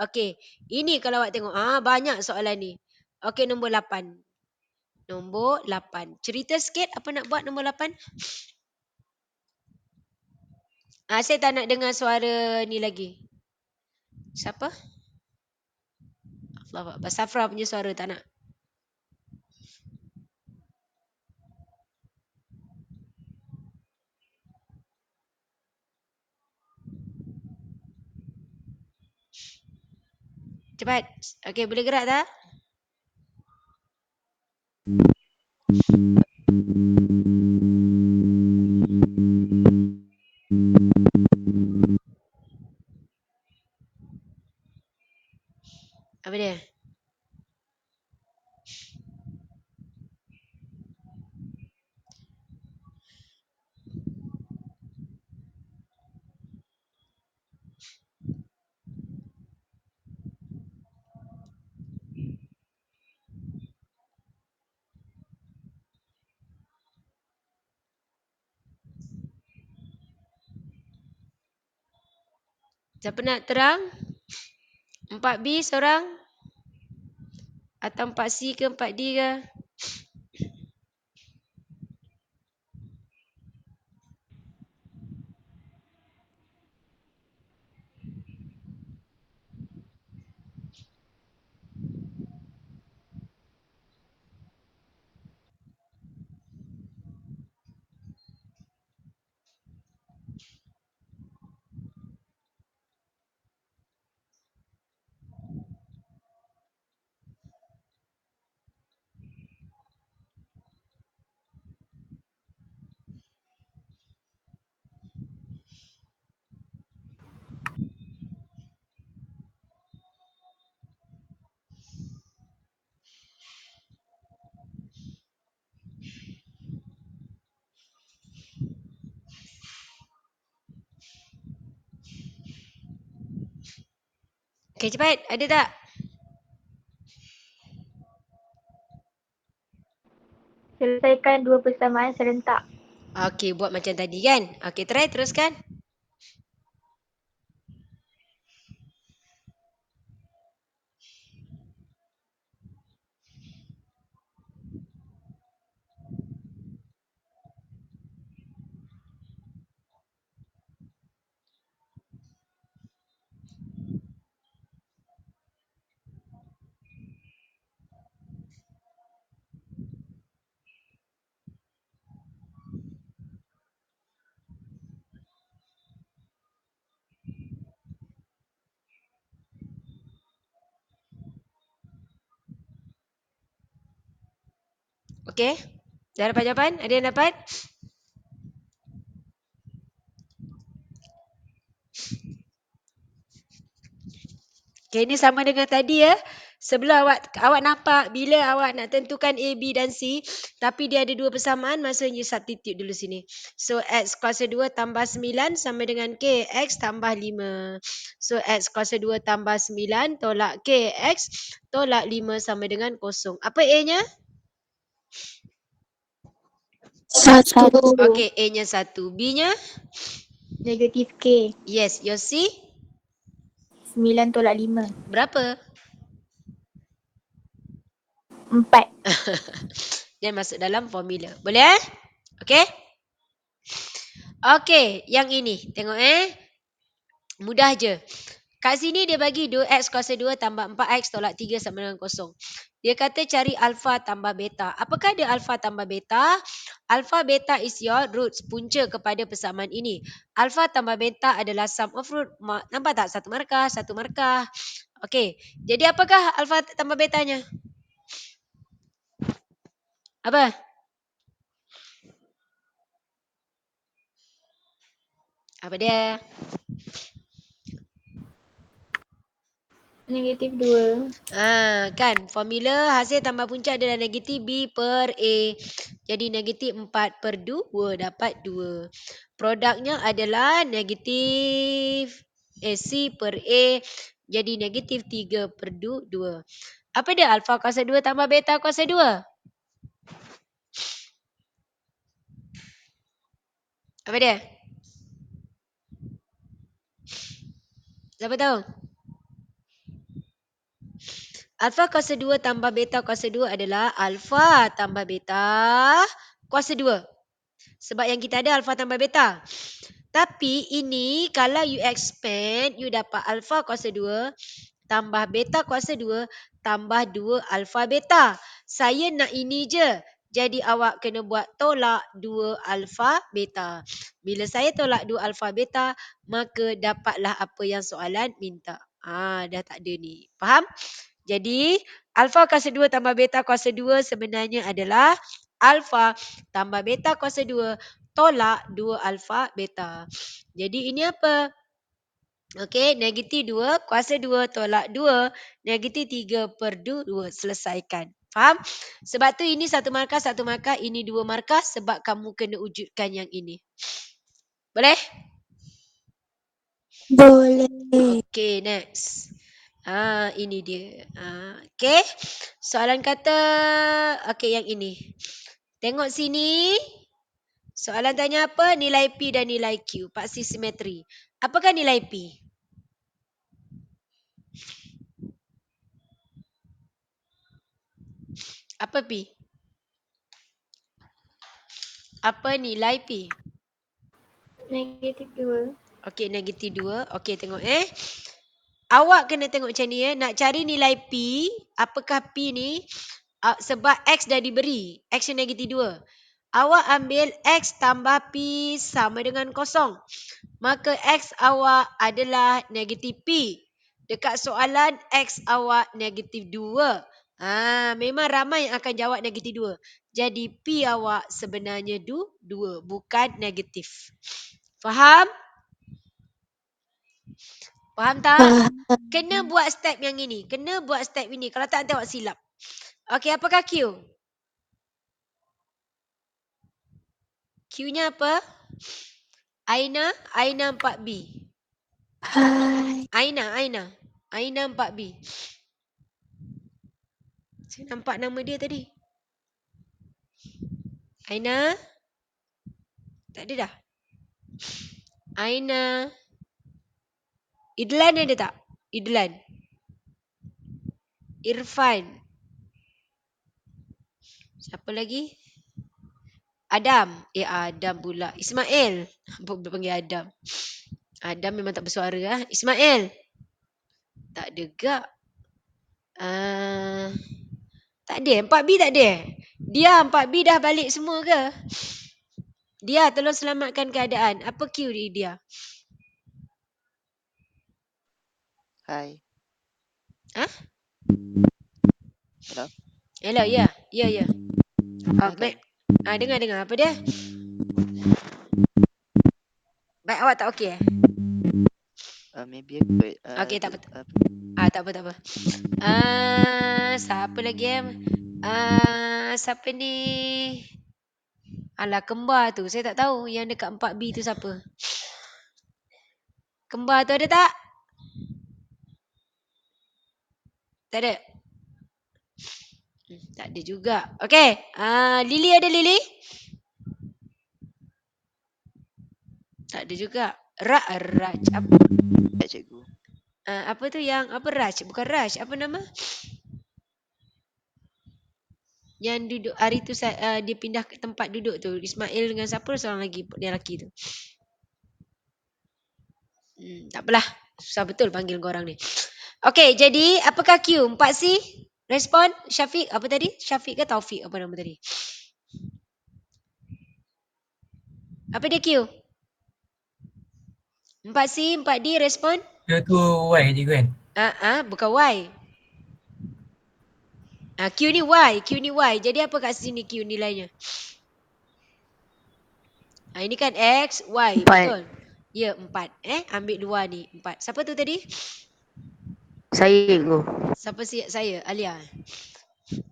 Okay, ini kalau awak tengok banyak soalan ni. Okay, nombor 8. Nombor 8. Cerita sikit apa nak buat nombor 8? Saya tak nak dengar suara ni lagi. Siapa? Allah Akbar. Safra punya suara tak nak. Cepat. Okey, boleh gerak tak? Apa dia? Siapa nak terang? 4B seorang? Atau 4C ke 4D ke? Okey, cepat. Ada tak? Selesaikan dua persamaan serentak. Okey, buat macam tadi kan? Okey, try teruskan. Okey. Dah dapat jawapan? Ada yang dapat? Okey, ini sama dengan tadi ya. Sebelum awak nampak bila awak nak tentukan A, B dan C, tapi dia ada dua persamaan, maksudnya substitute dulu sini. So X kuasa 2 tambah 9 sama dengan K, X tambah 5. So X kuasa 2 tambah 9 tolak K, X tolak 5 sama dengan 0. Apa A-nya? 1. Okey, A-nya 1. B-nya? Negatif K. Yes, your C? 9 tolak 5. Berapa? 4. Dia masuk dalam formula. Boleh? Okey? Okey, yang ini. Tengok mudah je. Kat sini dia bagi 2x kuasa 2 tambah 4x tolak 3 sama dengan 0. Dia kata cari alfa tambah beta. Apakah dia alfa tambah beta? Alfa beta is your roots, punca kepada persamaan ini. Alfa tambah beta adalah sum of root. Nampak tak? Satu markah. Okey, jadi apakah alfa tambah betanya? Apa? Apa dia? Negatif 2. Kan formula hasil tambah punca adalah negatif B per A. Jadi negatif 4/2 dapat 2. Produknya adalah negatif C per A. Jadi negatif 3/2. Apa dia alfa kuasa 2 tambah beta kuasa 2? Apa dia? Siapa tahu? Alfa kuasa 2 tambah beta kuasa 2 adalah alfa tambah beta kuasa 2. Sebab yang kita ada alfa tambah beta. Tapi ini kalau you expand, you dapat alfa kuasa 2 tambah beta kuasa 2 tambah 2 alfa beta. Saya nak ini je. Jadi awak kena buat tolak 2 alfa beta. Bila saya tolak 2 alfa beta, maka dapatlah apa yang soalan minta. Dah tak ada ni. Faham? Jadi, alfa kuasa 2 tambah beta kuasa 2 sebenarnya adalah alfa tambah beta kuasa 2 tolak 2 alfa beta. Jadi, ini apa? Okey, negatif 2 kuasa 2 tolak 2, negatif 3/2. Selesaikan. Faham? Sebab tu ini satu markah, ini dua markah sebab kamu kena wujudkan yang ini. Boleh? Boleh. Okey, next. Ini dia. Okey. Soalan kata, okey yang ini. Tengok sini. Soalan tanya apa? Nilai P dan nilai Q. Paksi simetri. Apakah nilai P? Apa P? Apa nilai P? Negatif 2. Okey, negatif 2. Okey, tengok Awak kena tengok macam ni Nak cari nilai P, apakah P ni? Sebab X dah diberi. X yang negatif 2. Awak ambil X tambah P sama dengan 0. Maka X awak adalah negatif P. Dekat soalan X awak negatif 2. Memang ramai yang akan jawab negatif 2. Jadi P awak sebenarnya 2, bukan negatif. Faham? Faham tak? Faham. Kena buat step yang ini. Kalau tak tengok silap. Okey, apakah Q? Q-nya apa? Aina 4B. Hai. Aina 4B. Saya nampak nama dia tadi. Aina? Tak ada dah. Aina. Idlan ada tak? Idlan. Irfan. Siapa lagi? Adam. Adam pula. Ismail. Apa panggil Adam? Adam memang tak bersuara. Ismail. Tak ada gak. Tak ada. 4B tak ada. Dia 4B dah balik semua ke? Dia tolong selamatkan keadaan. Apa Q dia? Hai. Hello. Hello, ya. Dengar kan? Dengar. Apa dia? Baik, awak tak okey Maybe aku Okey, tak apa. Tak apa, tak apa. Siapa lagi siapa ni? Alah, kembar tu. Saya tak tahu yang dekat 4B tu siapa. Kembar tu ada tak? Tak ada? Tak ada juga. Okey. Lily ada Lily? Tak ada juga. Raj. tak cikgu. Apa tu yang apa Raj? Bukan Raj. Apa nama? Yang duduk hari tu dia pindah ke tempat duduk tu. Ismail dengan siapa seorang lagi dia lelaki tu. Tak apalah. Susah betul panggil korang ni. Okey, jadi apakah Q? 4C? Respon Syafiq apa tadi? Syafiq ke Taufik apa nama tadi? Apa dia Q? 4C, 4D respon? Dia tu Y cikgu kan? Bukan Y. Q ni Y, Q ni Y. Jadi apa kat sini Q nilainya? Ini kan X, Y, 4. betul? Ya, 4. Ambil luar ni, 4. Siapa tu tadi? Saya cikgu. Siapa saya? Alia.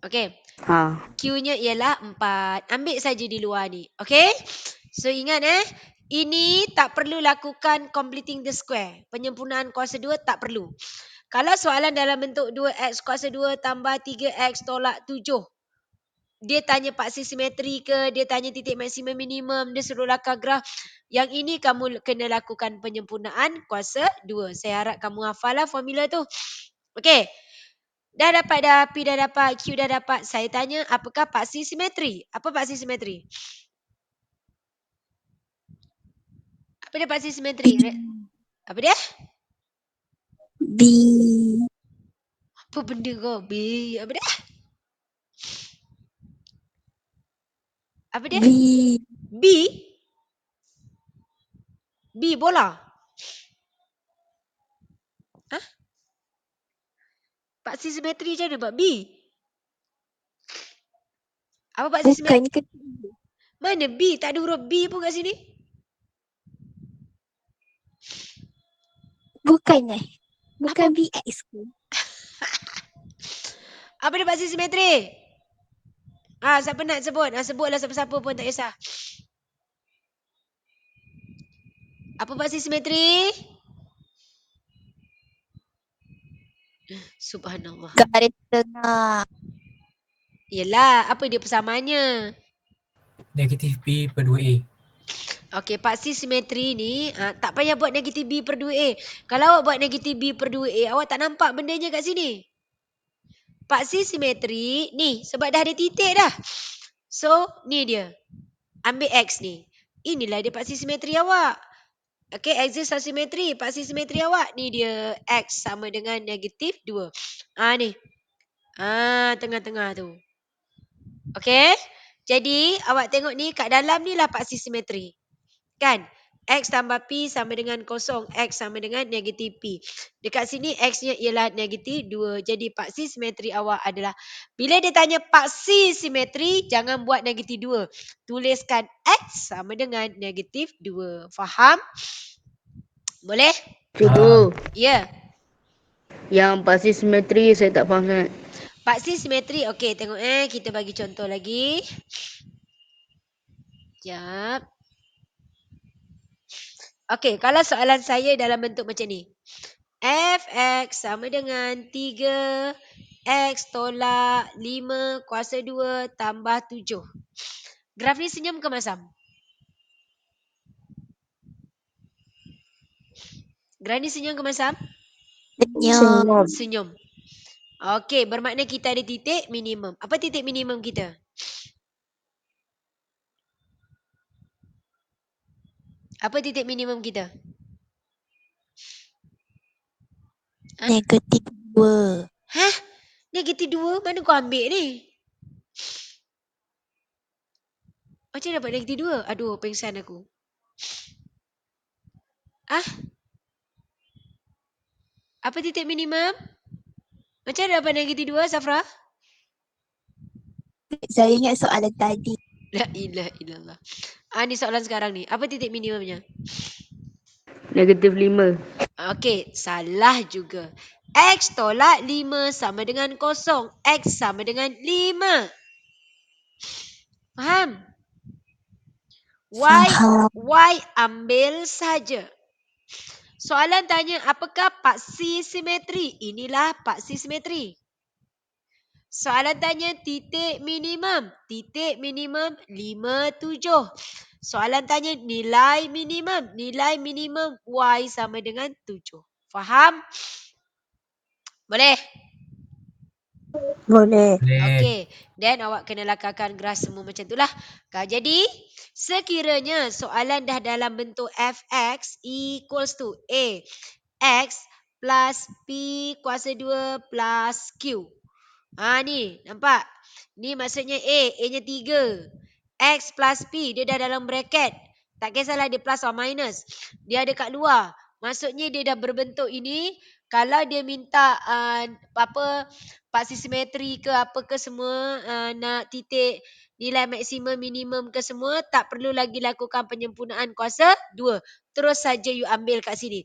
Okey. Ha. Q-nya ialah 4. Ambil saja di luar ni. Okey? So ingat ini tak perlu lakukan completing the square. Penyempurnaan kuasa 2 tak perlu. Kalau soalan dalam bentuk 2x kuasa 2 tambah 3x tolak 7. Dia tanya paksi simetri ke, dia tanya titik maksimum minimum, dia suruh lakar graf. Yang ini kamu kena lakukan penyempurnaan kuasa 2. Saya harap kamu hafal lah formula tu. Okey. Dah dapat dah, P dah dapat, Q dah dapat. Saya tanya apakah paksi simetri? Apa paksi simetri? Apa dia paksi simetri? Apa dia? B. Apa benda kau? B. Apa dia? Apa dia? B. B? B bola? Paksi simetri macam mana buat B? Apa paksi simetri? Bukan ke? Mana B? Tak ada huruf B pun kat sini. Bukan Bukan Apa? BX ke? Apa dia paksi simetri? Siapa nak sebut? Sebutlah siapa-siapa pun tak kisah. Apa paksi simetri? Subhanallah. Garis tengah. Yelah, apa dia persamaannya? Negatif B per 2A. Okey, paksi simetri ni tak payah buat negatif B per 2A. Kalau awak buat negatif B per 2A, awak tak nampak bendanya kat sini. Paksi simetri ni sebab dah ada titik dah. So, ni dia. Ambil X ni. Inilah dia paksi simetri awak. Okey, axis simetri. Paksi simetri awak. Ni dia X sama dengan negatif 2. Ni. Tengah-tengah tu. Okey. Jadi, awak tengok ni kat dalam ni lah paksi simetri. Kan? X tambah P sama dengan 0. X sama dengan negatif P. Dekat sini X-nya ialah negatif 2. Jadi paksi simetri awak adalah, bila dia tanya paksi simetri, jangan buat negatif 2. Tuliskan X sama dengan negatif 2. Faham? Boleh? Cikgu. Ya. Yang paksi simetri saya tak faham sangat. Paksi simetri, okey tengok kita bagi contoh lagi. Sekejap. Okey, kalau soalan saya dalam bentuk macam ni. Fx sama dengan 3x tolak 5 kuasa 2 tambah 7. Graf ni senyum ke masam? Graf ni senyum ke masam? Senyum. Senyum. Okey, bermakna kita ada titik minimum. Apa titik minimum kita? Apa titik minimum kita? Negatif 2. Negatif 2? Mana kau ambil ni? Macam dapat negatif 2? Aduh, pengsan aku. Apa titik minimum? Macam dapat negatif 2, Safra? Saya ingat soalan tadi. La ilaha illallah. Ni soalan sekarang ni. Apa titik minimumnya? Negatif 5. Okey, salah juga. X tolak 5 sama dengan kosong. X sama dengan 5. Faham? Faham. Y ambil saja. Soalan tanya, apakah paksi simetri? Inilah paksi simetri. Soalan tanya titik minimum. Titik minimum 57. Soalan tanya nilai minimum. Nilai minimum Y sama dengan 7. Faham? Boleh? Boleh. Boleh. Okey. Dan awak kena lakarkan graf semua macam itulah. Jadi, sekiranya soalan dah dalam bentuk fx equals to A. X plus P kuasa 2 plus Q. Ni nampak? Ni maksudnya A-nya 3. X plus P dia dah dalam bracket. Tak kisahlah dia plus or minus. Dia ada kat luar. Maksudnya dia dah berbentuk ini. Kalau dia minta apa paksi simetri ke apa ke semua nak titik nilai maksimum minimum ke semua tak perlu lagi lakukan penyempurnaan kuasa 2. Terus saja you ambil kat sini.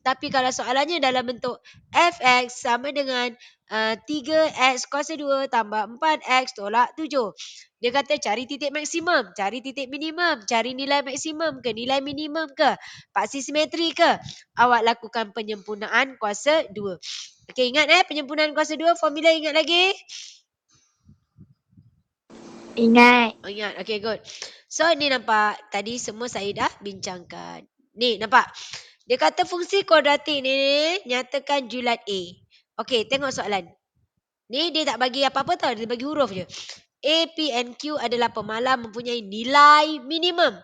Tapi kalau soalannya dalam bentuk fx sama dengan 3x kuasa 2 tambah 4x tolak 7. Dia kata cari titik maksimum, cari titik minimum, cari nilai maksimum ke nilai minimum ke, paksi simetri ke. Awak lakukan penyempurnaan kuasa 2. Okey, ingat penyempurnaan kuasa 2 formula ingat lagi? Ingat. Oh, ingat. Okey, good. So, ni nampak tadi semua saya dah bincangkan. Ni nampak. Dia kata fungsi kuadratik ni nyatakan julat A. Okey, tengok soalan. Ni dia tak bagi apa-apa tau, dia bagi huruf je. A, P and Q adalah pemalas mempunyai nilai minimum.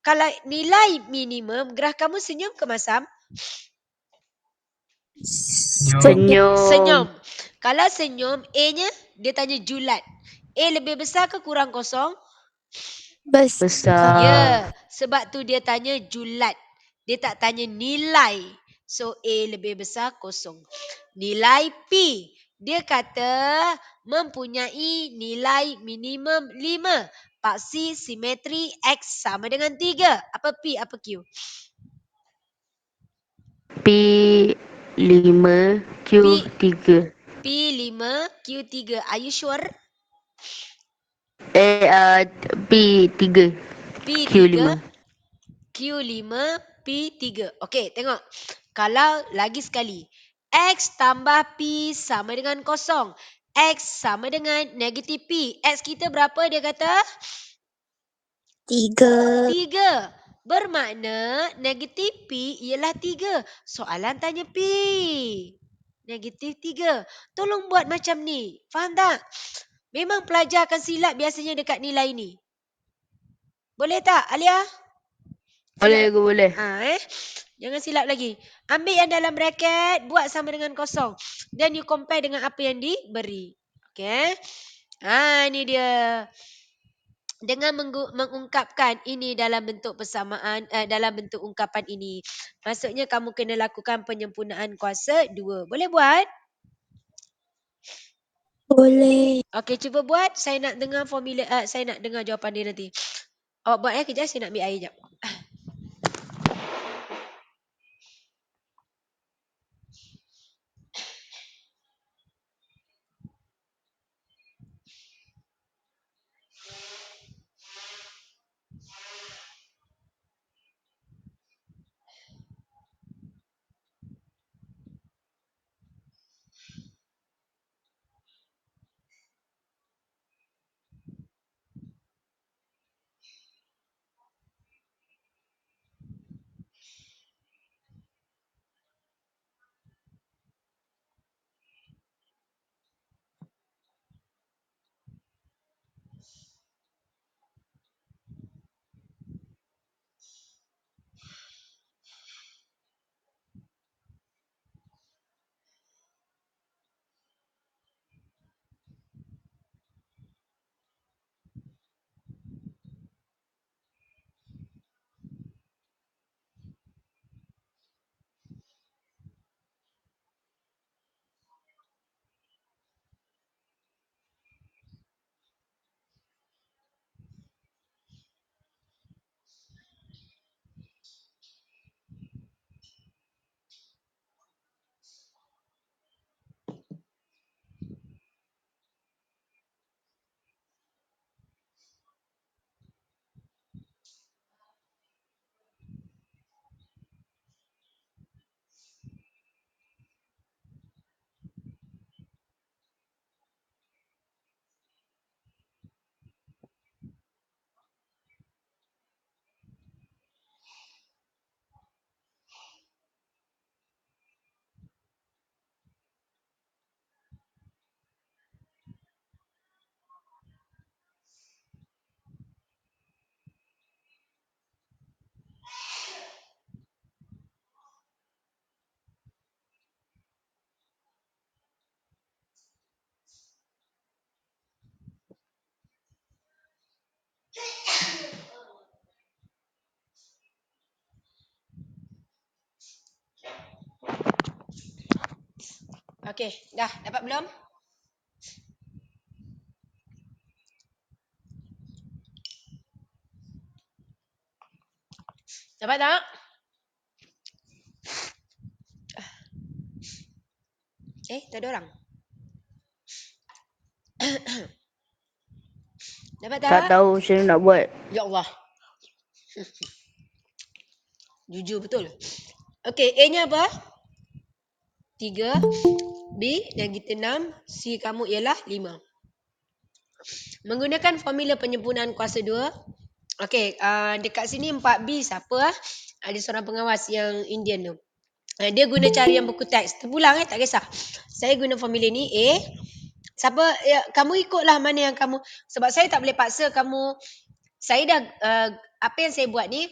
Kalau nilai minimum, gerah kamu senyum ke masam? Senyum. Senyum. Kalau senyum, A-nya dia tanya julat. A lebih besar ke kurang kosong? Besar. Ya, sebab tu dia tanya julat. Dia tak tanya nilai. So, A lebih besar kosong. Nilai P. Dia kata mempunyai nilai minimum 5. Paksi simetri X sama dengan 3. Apa P, apa Q? P 5 Q 3. P 5, Q 3. Are you sure? P 3 P Q 3, 5. Q 5, P 3. Okey, tengok. Kalau lagi sekali. X tambah P sama dengan kosong. X sama dengan negatif P. X kita berapa dia kata? 3. 3. Bermakna negatif P ialah 3. Soalan tanya P. Negatif 3. Tolong buat macam ni. Faham tak? Memang pelajar akan silap biasanya dekat nilai ni. Boleh tak, Alia? Boleh ke boleh? Jangan silap lagi. Ambil yang dalam bracket, buat sama dengan kosong. Dan you compare dengan apa yang diberi. Okay. Ini dia. Dengan mengungkapkan ini dalam bentuk persamaan, dalam bentuk ungkapan ini. Maksudnya kamu kena lakukan penyempurnaan kuasa 2. Boleh buat? Boleh. Okey, cuba buat. Saya nak dengar formula, saya nak dengar jawapan dia nanti. Awak buat kejap, saya nak ambil air jap. Okey, dah dapat belum? Dapat tak? Tak ada orang. Dapat tak? Tak tahu macam mana nak buat. Ya Allah. Jujur betul. Okey, A-nya apa? 3. B, negatif 6. C kamu ialah 5. Menggunakan formula penyempurnaan kuasa 2. Okey, dekat sini 4B siapa? Ada seorang pengawas yang Indian tu. Dia guna cara yang buku teks. Terpulang tak kisah. Saya guna formula ni A. Siapa kamu ikutlah mana yang kamu, sebab saya tak boleh paksa kamu. Saya dah apa yang saya buat ni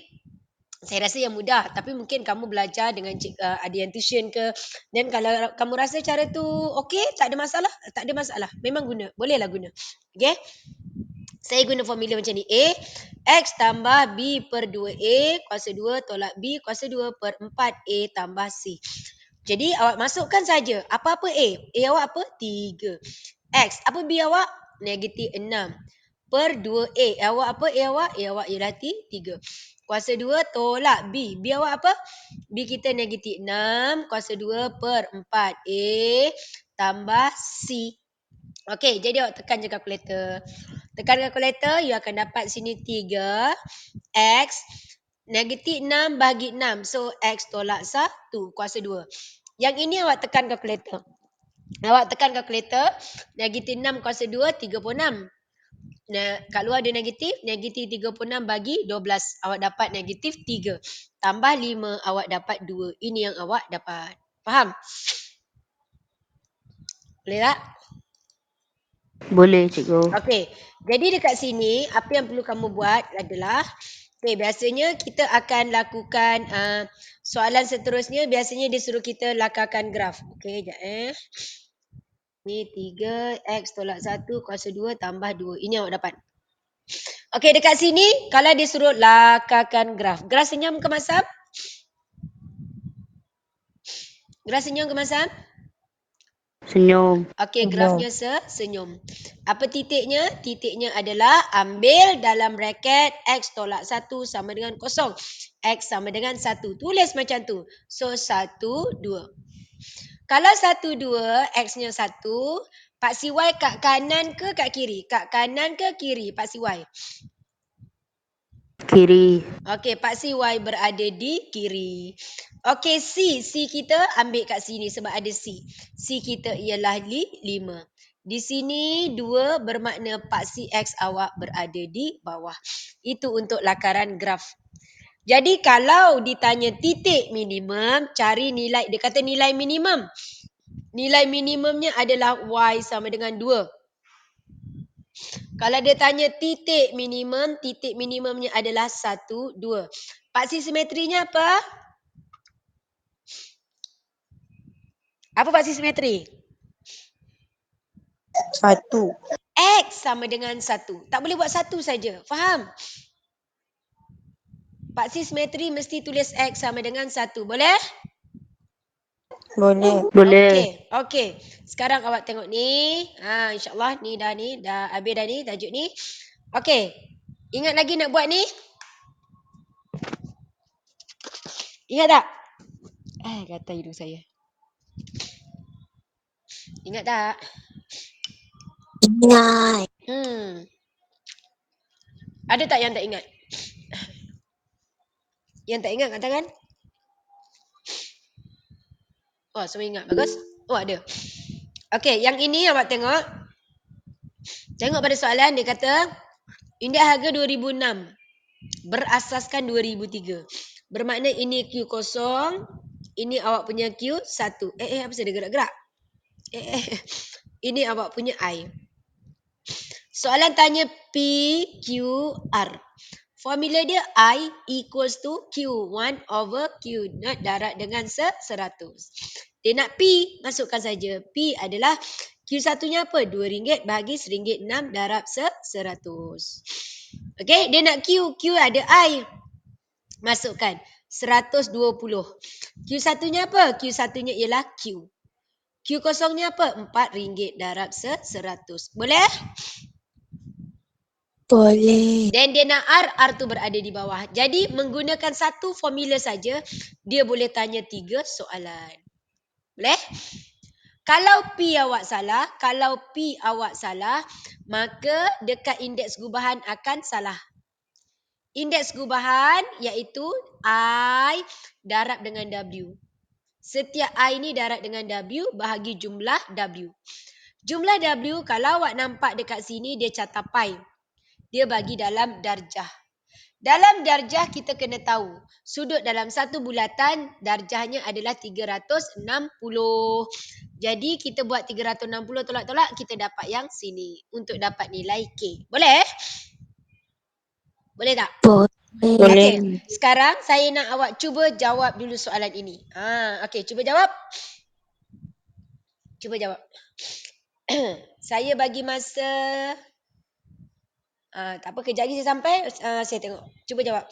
saya rasa yang mudah, tapi mungkin kamu belajar dengan ada yang tuition ke, dan kalau kamu rasa cara tu okey, tak ada masalah, memang guna, bolehlah guna. Okey, saya guna formula macam ni. A, X tambah B per 2A kuasa 2 tolak B kuasa 2 per 4A tambah C. Jadi awak masukkan saja apa-apa A. A awak apa? 3. X, apa B awak? Negatif 6. Per 2A. Awak apa A awak? A awak ialah 3. Kuasa 2 tolak B. B awak apa? B kita negatif 6. Kuasa 2 per 4A tambah C. Okey, jadi awak tekan je kalkulator. Tekan kalkulator, you akan dapat sini 3. X, negatif 6 bagi 6. So, X tolak 1, kuasa 2. Yang ini awak tekan kalkulator. Awak tekan kalkulator, negatif 6 kuasa 2, 36. Kat luar ada negatif 36 bagi 12. Awak dapat negatif 3. Tambah 5, awak dapat 2. Ini yang awak dapat. Faham? Boleh tak? Boleh cikgu. Okey. Jadi dekat sini, apa yang perlu kamu buat adalah, biasanya kita akan lakukan soalan seterusnya. Biasanya dia suruh kita lakarkan graf. Okey, sekejap Ni 3, X tolak 1, kuasa 2 tambah 2. Ini awak dapat. Okey, dekat sini, kalau dia suruh lakarkan graf. Graf senyum ke masam? Graf senyum ke masam? Senyum. Okey, grafnya senyum. Apa titiknya? Titiknya adalah ambil dalam bracket X tolak 1 sama dengan kosong. X sama dengan 1. Tulis macam tu. So, 1, 2. Kalau 1, 2, X-nya 1, paksi Y kat kanan ke kat kiri? Kat kanan ke kiri paksi Y? Kiri. Okey, paksi Y berada di kiri. Okey, C kita ambil kat sini sebab ada C. C kita ialah 5. Di sini 2 bermakna paksi X awak berada di bawah. Itu untuk lakaran graf. Jadi kalau ditanya titik minimum, cari nilai. Dia kata nilai minimum. Nilai minimumnya adalah Y sama dengan 2. Kalau dia tanya titik minimumnya adalah 1, 2. Paksi simetrinya apa? Apa paksi simetri? 1. X sama dengan 1. Tak boleh buat 1 saja. Faham? Paksi simetri mesti tulis X sama dengan 1. Boleh? Boleh. Okey. Sekarang awak tengok ni. InsyaAllah ni dah habis dah ni tajuk ni. Okey. Ingat lagi nak buat ni? Ingat tak? Kata hidung saya. Ingat tak? Ingat. Ada tak yang tak ingat? Yang tak ingat kat tangan? Oh, semua ingat. Bagus. Oh, ada. Okey, yang ini awak tengok. Tengok pada soalan, dia kata indeks harga 2006 berasaskan 2003. Bermakna ini Q0, ini awak punya Q1. Apa saya gerak-gerak? Ini awak punya I. Soalan tanya PQR. Formula dia I equals to Q1 over Q0 darab dengan 100. Dia nak P, masukkan saja. P adalah Q1-nya apa? RM2 bagi RM1.06 darab 100. Okey, dia nak Q. Q ada I. Masukkan 120. Q1-nya apa? Q1-nya ialah Q. Q kosongnya apa? RM4 darab 100. Boleh? Boleh. Dan dia nak R tu berada di bawah. Jadi menggunakan satu formula saja, dia boleh tanya 3 soalan. Boleh? Kalau P awak salah, maka dekat indeks gubahan akan salah. Indeks gubahan iaitu I darab dengan W. Setiap I ni darab dengan W bahagi jumlah W. Jumlah W kalau awak nampak dekat sini dia catapai. Dia bagi dalam darjah. Dalam darjah kita kena tahu sudut dalam satu bulatan darjahnya adalah 360. Jadi kita buat 360 tolak-tolak kita dapat yang sini untuk dapat nilai K. Boleh? Boleh tak? Boleh. Boleh. Okey, sekarang saya nak awak cuba jawab dulu soalan ini. Okey, cuba jawab. Cuba jawab. Saya bagi masa tak apa, kejap lagi saya sampai, saya tengok. Cuba jawab.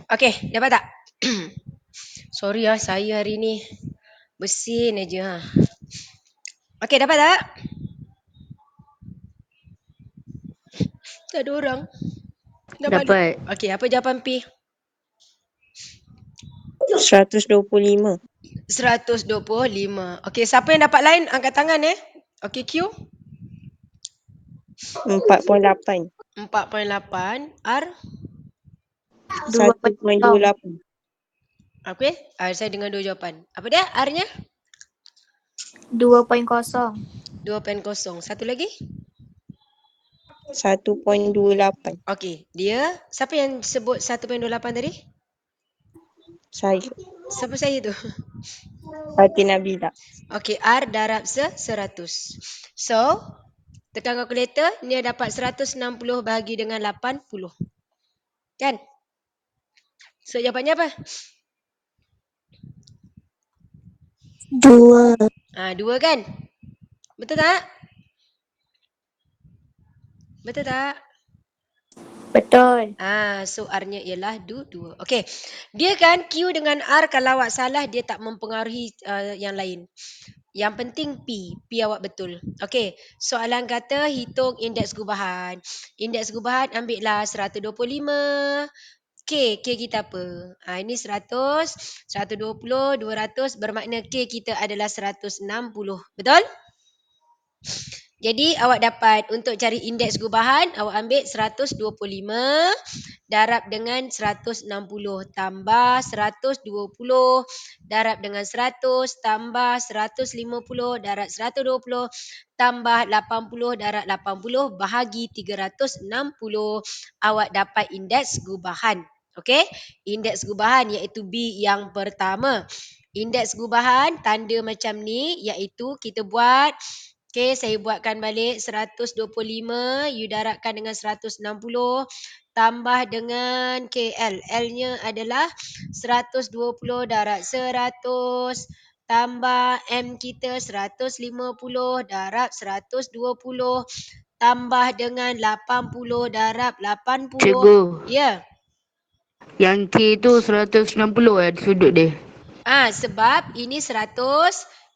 Okey, dapat tak? Sorry saya hari ni bersin aja. Okey, dapat tak? Tak ada orang. Dah balik. Dapat. Okey, apa jawapan P? 125. 125. Okey, siapa yang dapat lain angkat tangan Okey, Q 4.8. 4.8. R 1.28. okey, saya dengar dua jawapan. Apa dia? R-nya 2.0. 2.0. Satu lagi? 1.28. Okey, dia siapa yang sebut 1.28 tadi? Saya. Siapa saya tu? Hati Nabila. Okey, R darab 100. So, tekan kalkulator, dia dapat 160 bahagi dengan 80. Kan? So, jawapannya apa? 2. 2 kan? Betul tak? Betul tak? Betul. So R-nya ialah 2. Okey. Dia kan Q dengan R kalau awak salah dia tak mempengaruhi yang lain. Yang penting P. P awak betul. Okey. Soalan kata hitung indeks gubahan. Indeks gubahan ambillah 125. K kita apa? Ini 100, 120, 200 bermakna K kita adalah 160. Betul? Jadi awak dapat untuk cari indeks gubahan, awak ambil 125 darab dengan 160 tambah 120 darab dengan 100 tambah 150 darab 120 tambah 80 darab 80 bahagi 360. Awak dapat indeks gubahan. Okey? Indeks gubahan iaitu B yang pertama. Indeks gubahan tanda macam ni iaitu kita buat. Okey, saya buatkan balik 125 you darabkan dengan 160 tambah dengan KL. L-nya adalah 120 darab 100 tambah M kita 150 darab 120 tambah dengan 80 darab 80. Cikgu, Ya. yang K tu 160 di sudut dia. Sebab ini 100,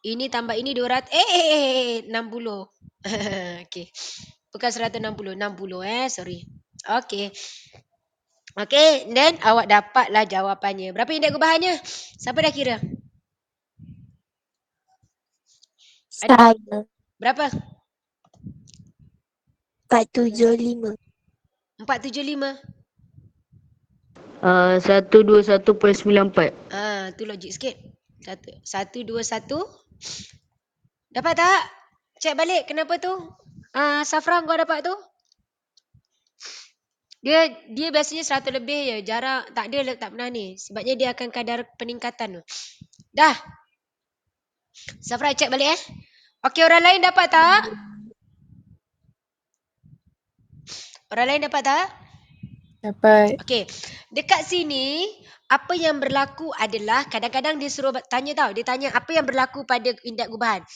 ini tambah ini 200. 60. Okey. Bukan 160, 60 sorry. Okey. Okey, then awak dapatlah jawapannya. Berapa indeks gubahannya? Siapa dah kira? Saya. Berapa? 475. 475. 121.94. Tu logik sikit. 121. Dapat tak? Cek balik kenapa tu? Safra kau dapat tu? Dia biasanya 100 lebih je. Jarang, tak pernah ni. Sebabnya dia akan kadar peningkatan tu. Dah. Safra cek balik Okey, orang lain dapat tak? Orang lain dapat tak? Dapat. Okey. Dekat sini, apa yang berlaku adalah, kadang-kadang dia suruh tanya tau. Dia tanya apa yang berlaku pada indeks gubahan.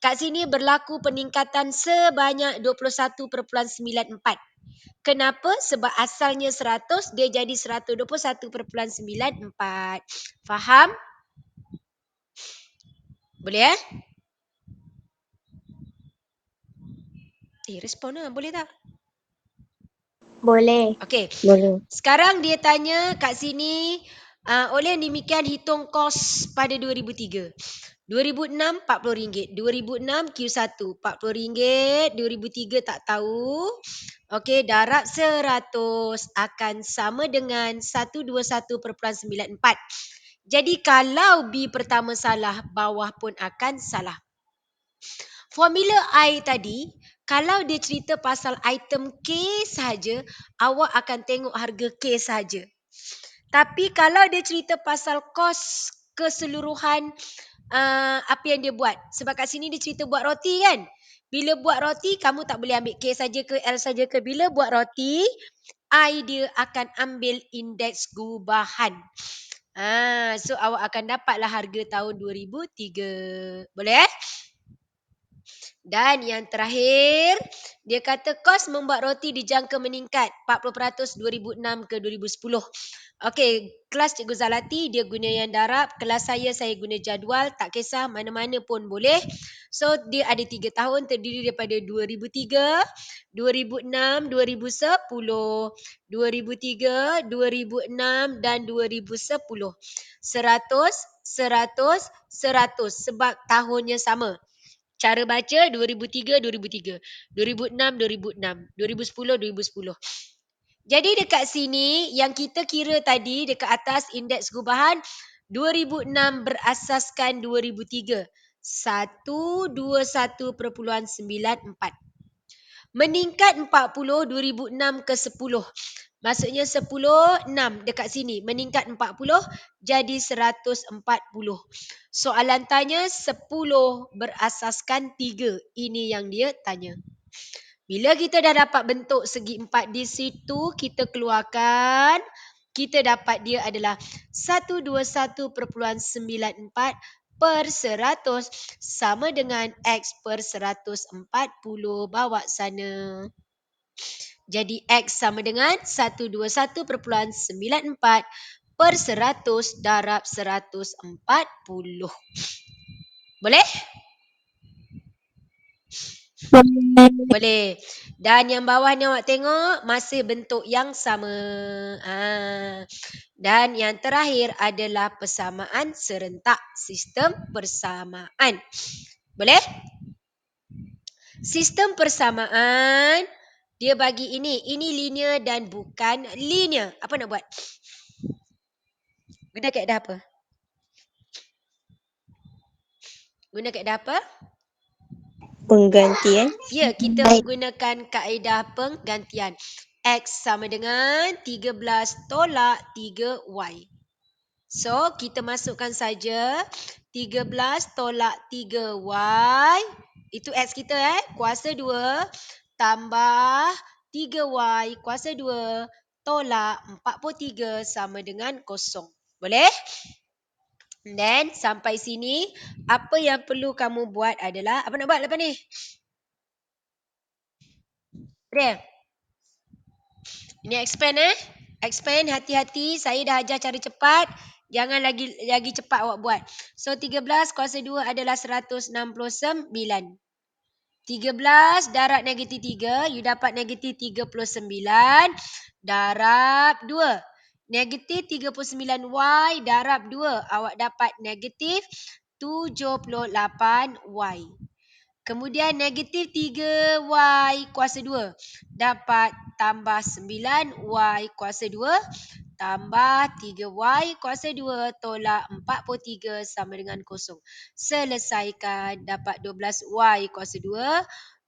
Kat sini berlaku peningkatan sebanyak 21.94. Kenapa? Sebab asalnya 100, dia jadi 121.94. Faham? Boleh respon lah. Boleh tak? Boleh. Okey. Boleh. Sekarang dia tanya kat sini, oleh demikian hitung kos pada 2003. 2006 RM40. 2006 Q1 RM40. 2003 tak tahu. Okey, darab 100 akan sama dengan 121.94. Jadi kalau B pertama salah, bawah pun akan salah. Formula I tadi, kalau dia cerita pasal item K sahaja, awak akan tengok harga K sahaja. Tapi kalau dia cerita pasal kos keseluruhan apa yang dia buat. Sebab kat sini dia cerita buat roti kan. Bila buat roti, kamu tak boleh ambil K saja ke L saja ke. Bila buat roti, I dia akan ambil indeks gubahan. So awak akan dapatlah harga tahun 2003. Boleh? Dan yang terakhir, dia kata kos membuat roti dijangka meningkat 40% 2006 ke 2010. Okey, kelas Cikgu Zalati dia guna yang darab, kelas saya guna jadual, tak kisah mana-mana pun boleh. So dia ada 3 tahun terdiri daripada 2003, 2006, 2010, 2003, 2006 dan 2010. 100, 100, 100 sebab tahunnya sama. Cara baca 2003, 2003, 2006, 2006, 2010, 2010. Jadi dekat sini yang kita kira tadi dekat atas indeks gubahan 2006 berasaskan 2003. 121.94. Meningkat 40 2006 ke 10. Maksudnya 10, 6 dekat sini. Meningkat 40 jadi 140. Soalan tanya 10 berasaskan 3. Ini yang dia tanya. Bila kita dah dapat bentuk segi 4 di situ, kita keluarkan. Kita dapat dia adalah 121.94 per 100 sama dengan X per 140. Bawa sana. Jadi X sama dengan 121.94 per 100 darab 140. Boleh? Boleh. Dan yang bawah ni awak tengok masih bentuk yang sama. Dan yang terakhir adalah persamaan serentak. Sistem persamaan. Boleh? Sistem persamaan dia bagi ini. Ini linear dan bukan linear. Apa nak buat? Guna kaedah apa? Guna kaedah apa? Penggantian. Ya, kita menggunakan kaedah penggantian. X sama dengan 13 tolak 3Y. So, kita masukkan saja 13 tolak 3Y. Itu X kita kuasa 2 tambah 3Y kuasa 2 tolak 43 sama dengan 0. Boleh? Dan sampai sini, apa yang perlu kamu buat adalah, apa nak buat lepas ni? Dia. Ini expand Expand, hati-hati. Saya dah ajar cara cepat. Jangan lagi cepat awak buat. So, 13 kuasa 2 adalah 169. 13 darab negatif 3, you dapat negatif 39 darab 2. Negatif 39Y darab 2, awak dapat negatif 78Y. Kemudian negatif 3Y kuasa 2, dapat tambah 9Y kuasa 2 tambah 3Y kuasa 2 tolak 43 sama dengan 0. Selesaikan, dapat 12Y kuasa 2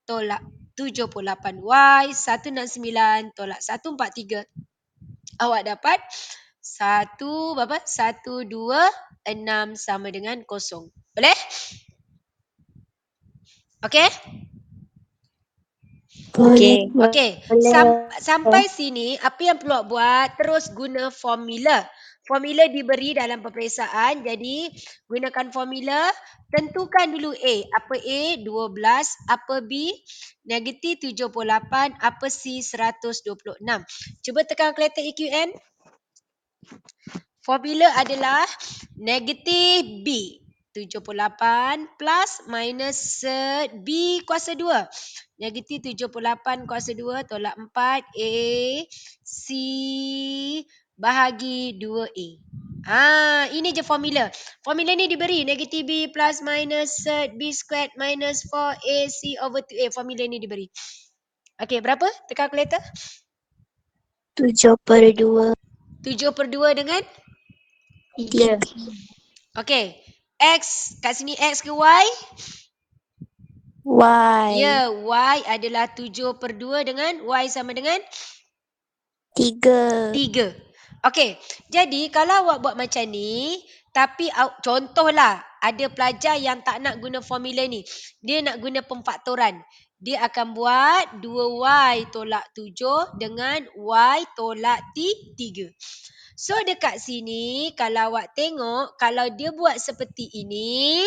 tolak 78Y, 169 tolak 143. Awak dapat 126 sama dengan 0. Boleh? Okey? Okey. Okey, sampai sini apa yang perlu awak buat? Terus guna formula. Formula diberi dalam peperiksaan. Jadi gunakan formula. Tentukan dulu A. Apa A? 12. Apa B? Negatif 78. Apa C? 126. Cuba tekan kalkulator EQN. Formula adalah negatif B. 78 plus minus B kuasa 2. Negatif 78 kuasa 2 tolak 4 A C bahagi 2A. Ini je formula. Formula ni diberi negatif B plus minus B squared minus 4AC over 2A. Formula ni diberi. Okey, berapa? Tekan kalkulator. 7/2. 7/2 dengan? 3. Okey. X, kat sini X ke Y? Y. Ya, Y adalah 7/2 dengan Y sama dengan? 3. 3. Okey, jadi kalau awak buat macam ni, Tapi contohlah ada pelajar yang tak nak guna formula ni. Dia nak guna pemfaktoran. Dia akan buat 2y tolak 7 dengan y tolak 3. So dekat sini kalau awak tengok, kalau dia buat seperti ini,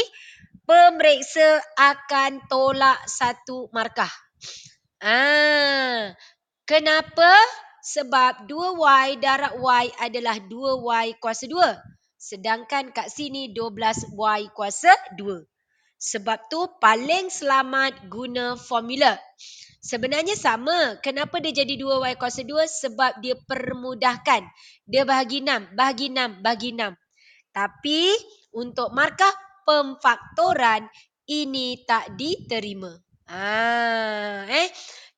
pemeriksa akan tolak 1 markah. Kenapa? Sebab 2y darab y adalah 2y kuasa 2. Sedangkan kat sini 12y kuasa 2. Sebab tu paling selamat guna formula. Sebenarnya sama. Kenapa dia jadi 2y kuasa 2? Sebab dia permudahkan. Dia bahagi 6. Bahagi 6. Bahagi 6. Tapi untuk markah pemfaktoran ini tak diterima.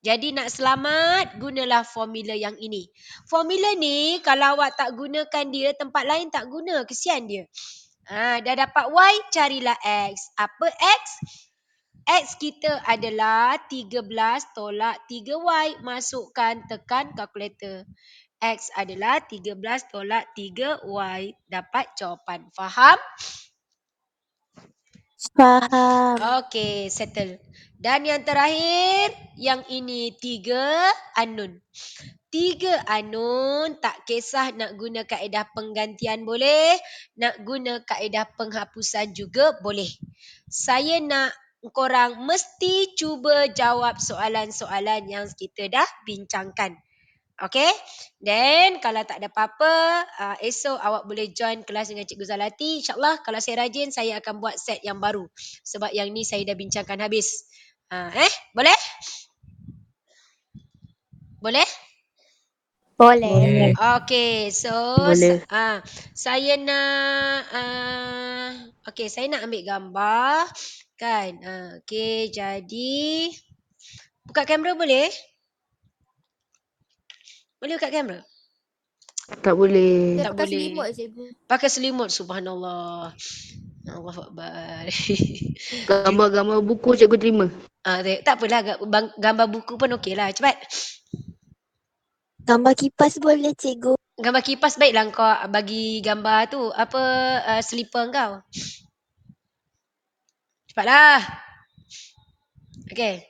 Jadi nak selamat, gunalah formula yang ini. Formula ni kalau awak tak gunakan dia, tempat lain tak guna, kesian dia. Dah dapat y, carilah x. Apa x? X kita adalah 13 tolak 3y. Masukkan, tekan kalkulator. X adalah 13 tolak 3y. Dapat jawapan. Faham? Faham. Okey, settle. Dan yang terakhir, yang ini 3 unknown. 3 unknown, tak kisah nak guna kaedah penggantian boleh, nak guna kaedah penghapusan juga boleh. Saya nak korang mesti cuba jawab soalan-soalan yang kita dah bincangkan. Okay? Then kalau tak ada apa-apa, esok awak boleh join kelas dengan Cikgu Zalati. InsyaAllah kalau saya rajin, saya akan buat set yang baru. Sebab yang ni saya dah bincangkan habis. Boleh? Boleh? Boleh. Okay, so Boleh. saya nak saya nak ambil gambar kan. Okay, jadi buka kamera boleh? Boleh buka kamera? Tak boleh. Tak Pakai boleh. selimut, cikgu. Pakai selimut, subhanallah. Allahu Akbar. Gambar-gambar buku cikgu terima. Tak apalah, gambar buku pun okey lah. Cepat. Gambar kipas boleh, cikgu. Gambar kipas baiklah kau bagi gambar tu. Slipper kau. Cepatlah. Okey.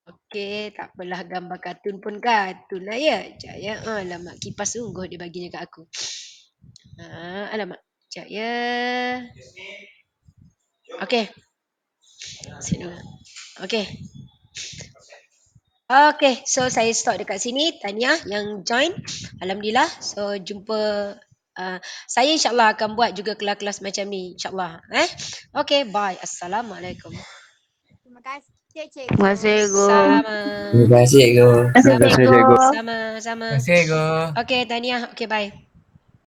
Okey, tak apalah, gambar kartun pun kartun lah ya. Sekejap ya. Alamak, kipas sungguh dia baginya kat aku. Alamak. Sekejap ya. Okey. Sini dulu. Okey. Okay, so saya stop dekat sini. Tahniah yang join. Alhamdulillah. So jumpa. Saya insyaAllah akan buat juga kelas-kelas macam ni. InsyaAllah. Okay, bye. Assalamualaikum. Terima kasih, cikgu. Terima kasih, Cikgu. Sama. Terima kasih, Cikgu. Terima kasih, Cikgu. Sama. Terima kasih, Cikgu. Okay, tahniah. Okay, bye.